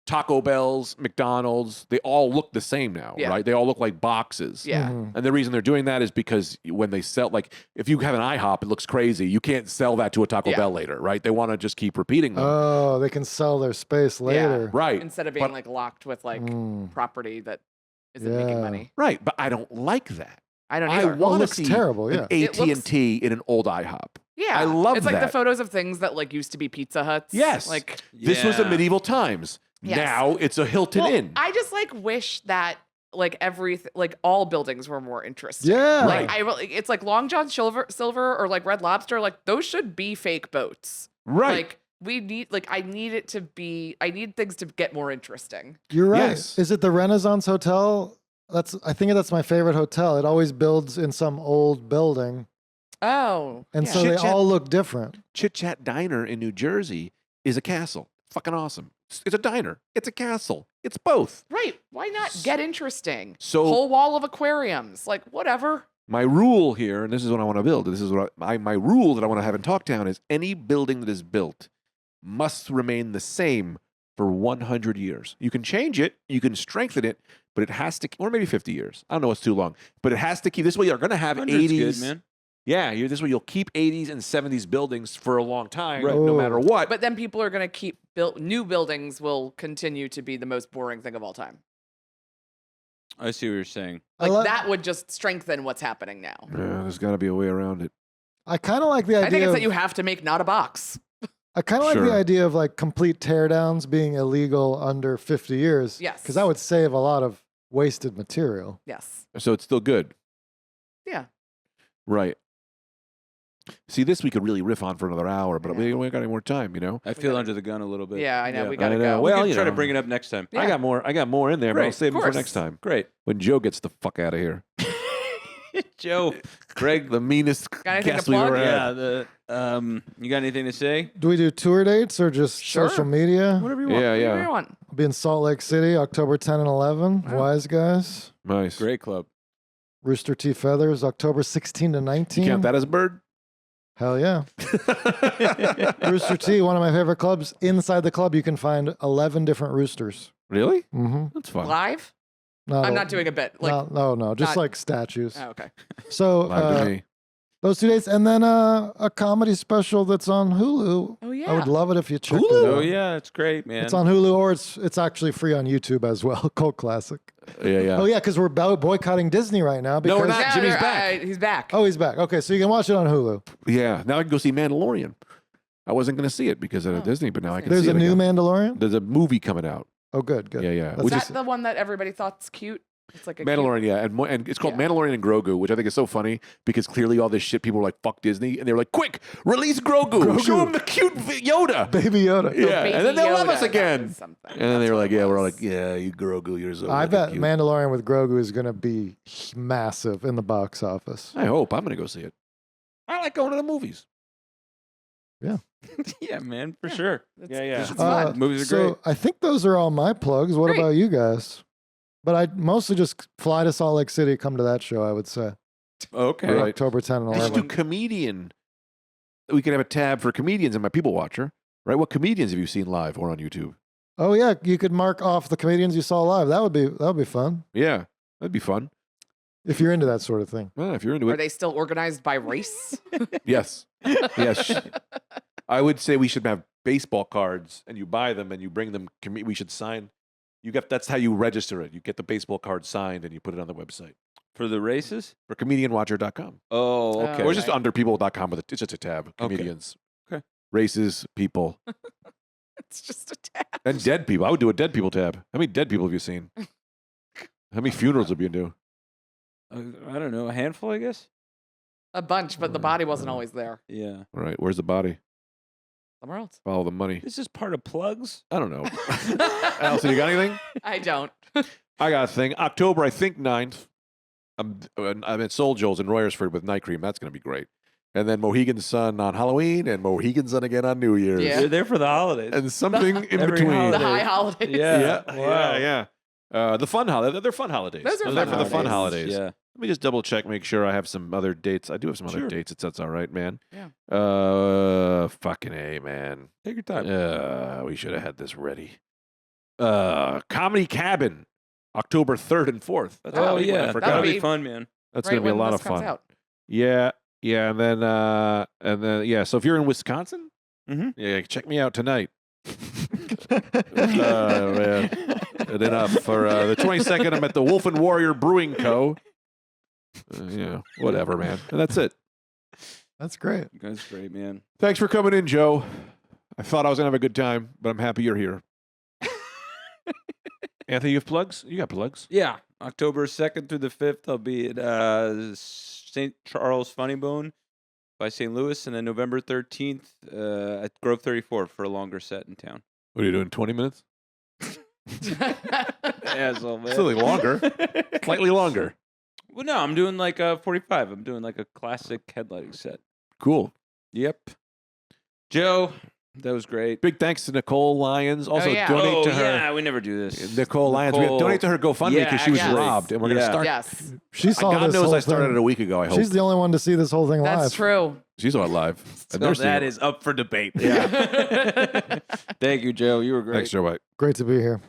Taco Bells, McDonald's, they all look the same now, Yeah. right? They all look like boxes. Yeah. Mhm. And the reason they're doing that is because when they sell, like, if you have an IHOP, it looks crazy. You can't sell that to a Taco Yeah. Bell later, right? They want to just keep repeating them. Oh, they can sell their space later. Right. Instead of being But- like locked with like Mm. property that isn't making Yeah. money. Right. But I don't like that. I don't I either. Well, it want to looks see terrible, an yeah. It AT&T in an old IHOP. yeah, I love It's like the that. photos of things that like used to be Pizza Huts. Yes. like This was the Yeah. medieval times. Yes. Now it's a Hilton well, Inn. I just like wish that like like all buildings were more interesting. Yeah. Like it's like Long John Silver or like Red Lobster. Like those should be fake boats. Right. Like we need I need things to get more interesting. You're right. Yes. Is it the Renaissance Hotel? I think that's my favorite hotel. It always builds in some old building, Oh. and yeah. so they Chit Chat- all look different. Chit Chat Diner in New Jersey is a castle. Fucking awesome. It's a diner. It's a castle. It's both. Right. Why not get interesting? So- whole wall of aquariums. Like whatever. My rule here, and this is what I want to build. This is what my rule that I want to have in Talktown is any building that is built must remain the same for 100 years. You can change it, you can strengthen it, but it has to, or maybe 50 years. I don't know what's too long, but it has to keep. This way, you're going to have 100's 80s. good, man. Yeah, this way you'll keep 80s and 70s buildings for a long time, Right. no Oh. matter what. But then people are going to keep new buildings will continue to be the most boring thing of all time. I see what you're saying. I Like love- that would just strengthen what's happening now. Yeah, there's got to be a way around it. I kind of like the idea. I think it's of, that you have to make not a box. I kind of like the Sure. idea of like complete teardowns being illegal under 50 years. Yes. Because that would save a lot of wasted material. Yes. So it's still good. Yeah. Right. See, this we could really riff on for another hour, but we ain't got any more time, you know? I feel under the gun a little bit. Yeah, I know. We I gotta know. go. Well, We you can try to know. bring it up next time. Yeah. I got more in there, but I'll Great. save them Of for course. next time. Great. When Joe gets the fuck out of here. Joe. Greg, the meanest Got anything to guest we've plug? ever had. Yeah. You got anything to say? Do we do tour dates or just Sure. social media? Whatever you want. Yeah, Whatever yeah. you want. I'll be in Salt Lake City, October 10 and 11. Wow. Wise Guys. Nice. Great club. Rooster T. Feathers, October 16 to 19. You count that as a bird? Hell yeah. Rooster T, one of my favorite clubs. Inside the club, you can find 11 different roosters. Really? Mm-hmm. That's fun. Live? I'm not doing a bit. Like, no, just not- like statues. oh, okay. So Live to me. those 2 days, and then a comedy special that's on Hulu. Oh, yeah. I would love it if you checked it Hulu? out. Oh yeah, it's great, man. It's on Hulu, or it's actually free on YouTube as well. Cult classic. Yeah. Oh yeah, because we're boycotting Disney right now. Because, we're not. Yeah, Jimmy's they're- back. He's back. Oh, he's back. Okay, so you can watch it on Hulu. Yeah. Now I can go see Mandalorian. I wasn't going to see it because of Disney, but now I can There's see a it new again. Mandalorian. There's a movie coming out. Oh, good. Yeah. That's Is Which that is the one that everybody thought's cute? It's like a Mandalorian, yeah. And it's called Yeah. Mandalorian and Grogu, which I think is so funny because clearly all this shit, people were like, fuck Disney. And they were like, quick, release Grogu. Show him the cute Yoda. Baby Yoda. Yeah. Baby And then they'll love Yoda, us that again. was something. And then they That's were what like, it yeah, we're was. like, yeah, you Grogu, you're so I wicked bet cute. Mandalorian with Grogu is going to be massive in the box office. I hope. I'm going to go see it. I like going to the movies. yeah, man, for sure. It's Yeah. fun. Movies are so great. I think those are all my plugs. What Great. about you guys? But I mostly just fly to Salt Lake City, come to that show, I would say. Okay. Right. October 10 and We should 11. do comedian. We could have a tab for comedians in my People Watcher, right? What comedians have you seen live or on YouTube? Oh yeah, you could mark off the comedians you saw live. That would be fun Yeah, that'd be fun. if you're into that sort of thing. Well, if you're into Are it, they still organized by race? yes, yes. I would say we should have baseball cards, and you buy them and you bring them. We should sign. That's how you register it. You get the baseball card signed and you put it on the website For the races? for comedianwatcher.com. Oh, okay. Or it's just Okay. under people.com, but it's just a tab. Comedians. Okay. Races, people, It's just a tab. and dead people. I would do a dead people tab. How many dead people have you seen? How many funerals have you been to? I don't know, a handful, I guess. A bunch, but the body wasn't always there. Yeah. All right, where's the body? Somewhere else. Follow the money. This is part of plugs. I don't know. Alison, you got anything? I don't. I got a thing. October, I think 9th. I'm at Soul Joel's in Royersford with Night Cream. That's going to be great. And then Mohegan Sun on Halloween and Mohegan Sun again on New Year's. Yeah. You're there for the holidays. And something in Every between. holiday. The high holidays. Yeah. Yeah, Wow. yeah. The fun holidays. They're fun holidays. Those are I'm fun there for the fun holidays. holidays. Yeah. Let me just double check, make sure I have some other dates. I do have some other Sure. dates. That's all right, man. Yeah. Fucking A, man. Take your time. We should have had this ready. Comedy Cabin, October 3rd and 4th. That's Oh, Halloween. I yeah. forgot. That'll That'll be be fun, man. That's Right going to be a when lot this of comes fun. out. Yeah, and then yeah. So if you're in Wisconsin, Mhm. yeah, check me out tonight. Man. And then for the 22nd, I'm at the Wolf and Warrior Brewing Co. Yeah, whatever, man. And that's it. That's great. That's great, man. Thanks for coming in, Joe. I thought I was gonna have a good time, but I'm happy you're here. Anthony, you have plugs? You got plugs? Yeah. October 2nd through the 5th, I'll be at St. Charles Funny Bone by St. Louis, and then November 13th at Grove 34 for a longer set in town. What are you doing? 20 minutes? Asshole, man. Slightly longer. Slightly longer. Well, no, I'm doing like 45. I'm doing like a classic headlighting set. Cool. Yep. Joe, that was great. Big thanks to Nicole Lyons. Also, yeah. donate to her. Yeah, we never do this. Nicole Lyons. We Nicole- donate to her GoFundMe Yeah, because she was actually. robbed, and we're gonna Yeah. start. Yes. She saw God this knows whole I started thing. it a week ago. I hope She's the only one to see this whole thing live. That's true. she saw it live. So I've never seen that it. is up for debate. Yeah. Thank you, Joe. You were great. Thanks, Joe White. Great to be here.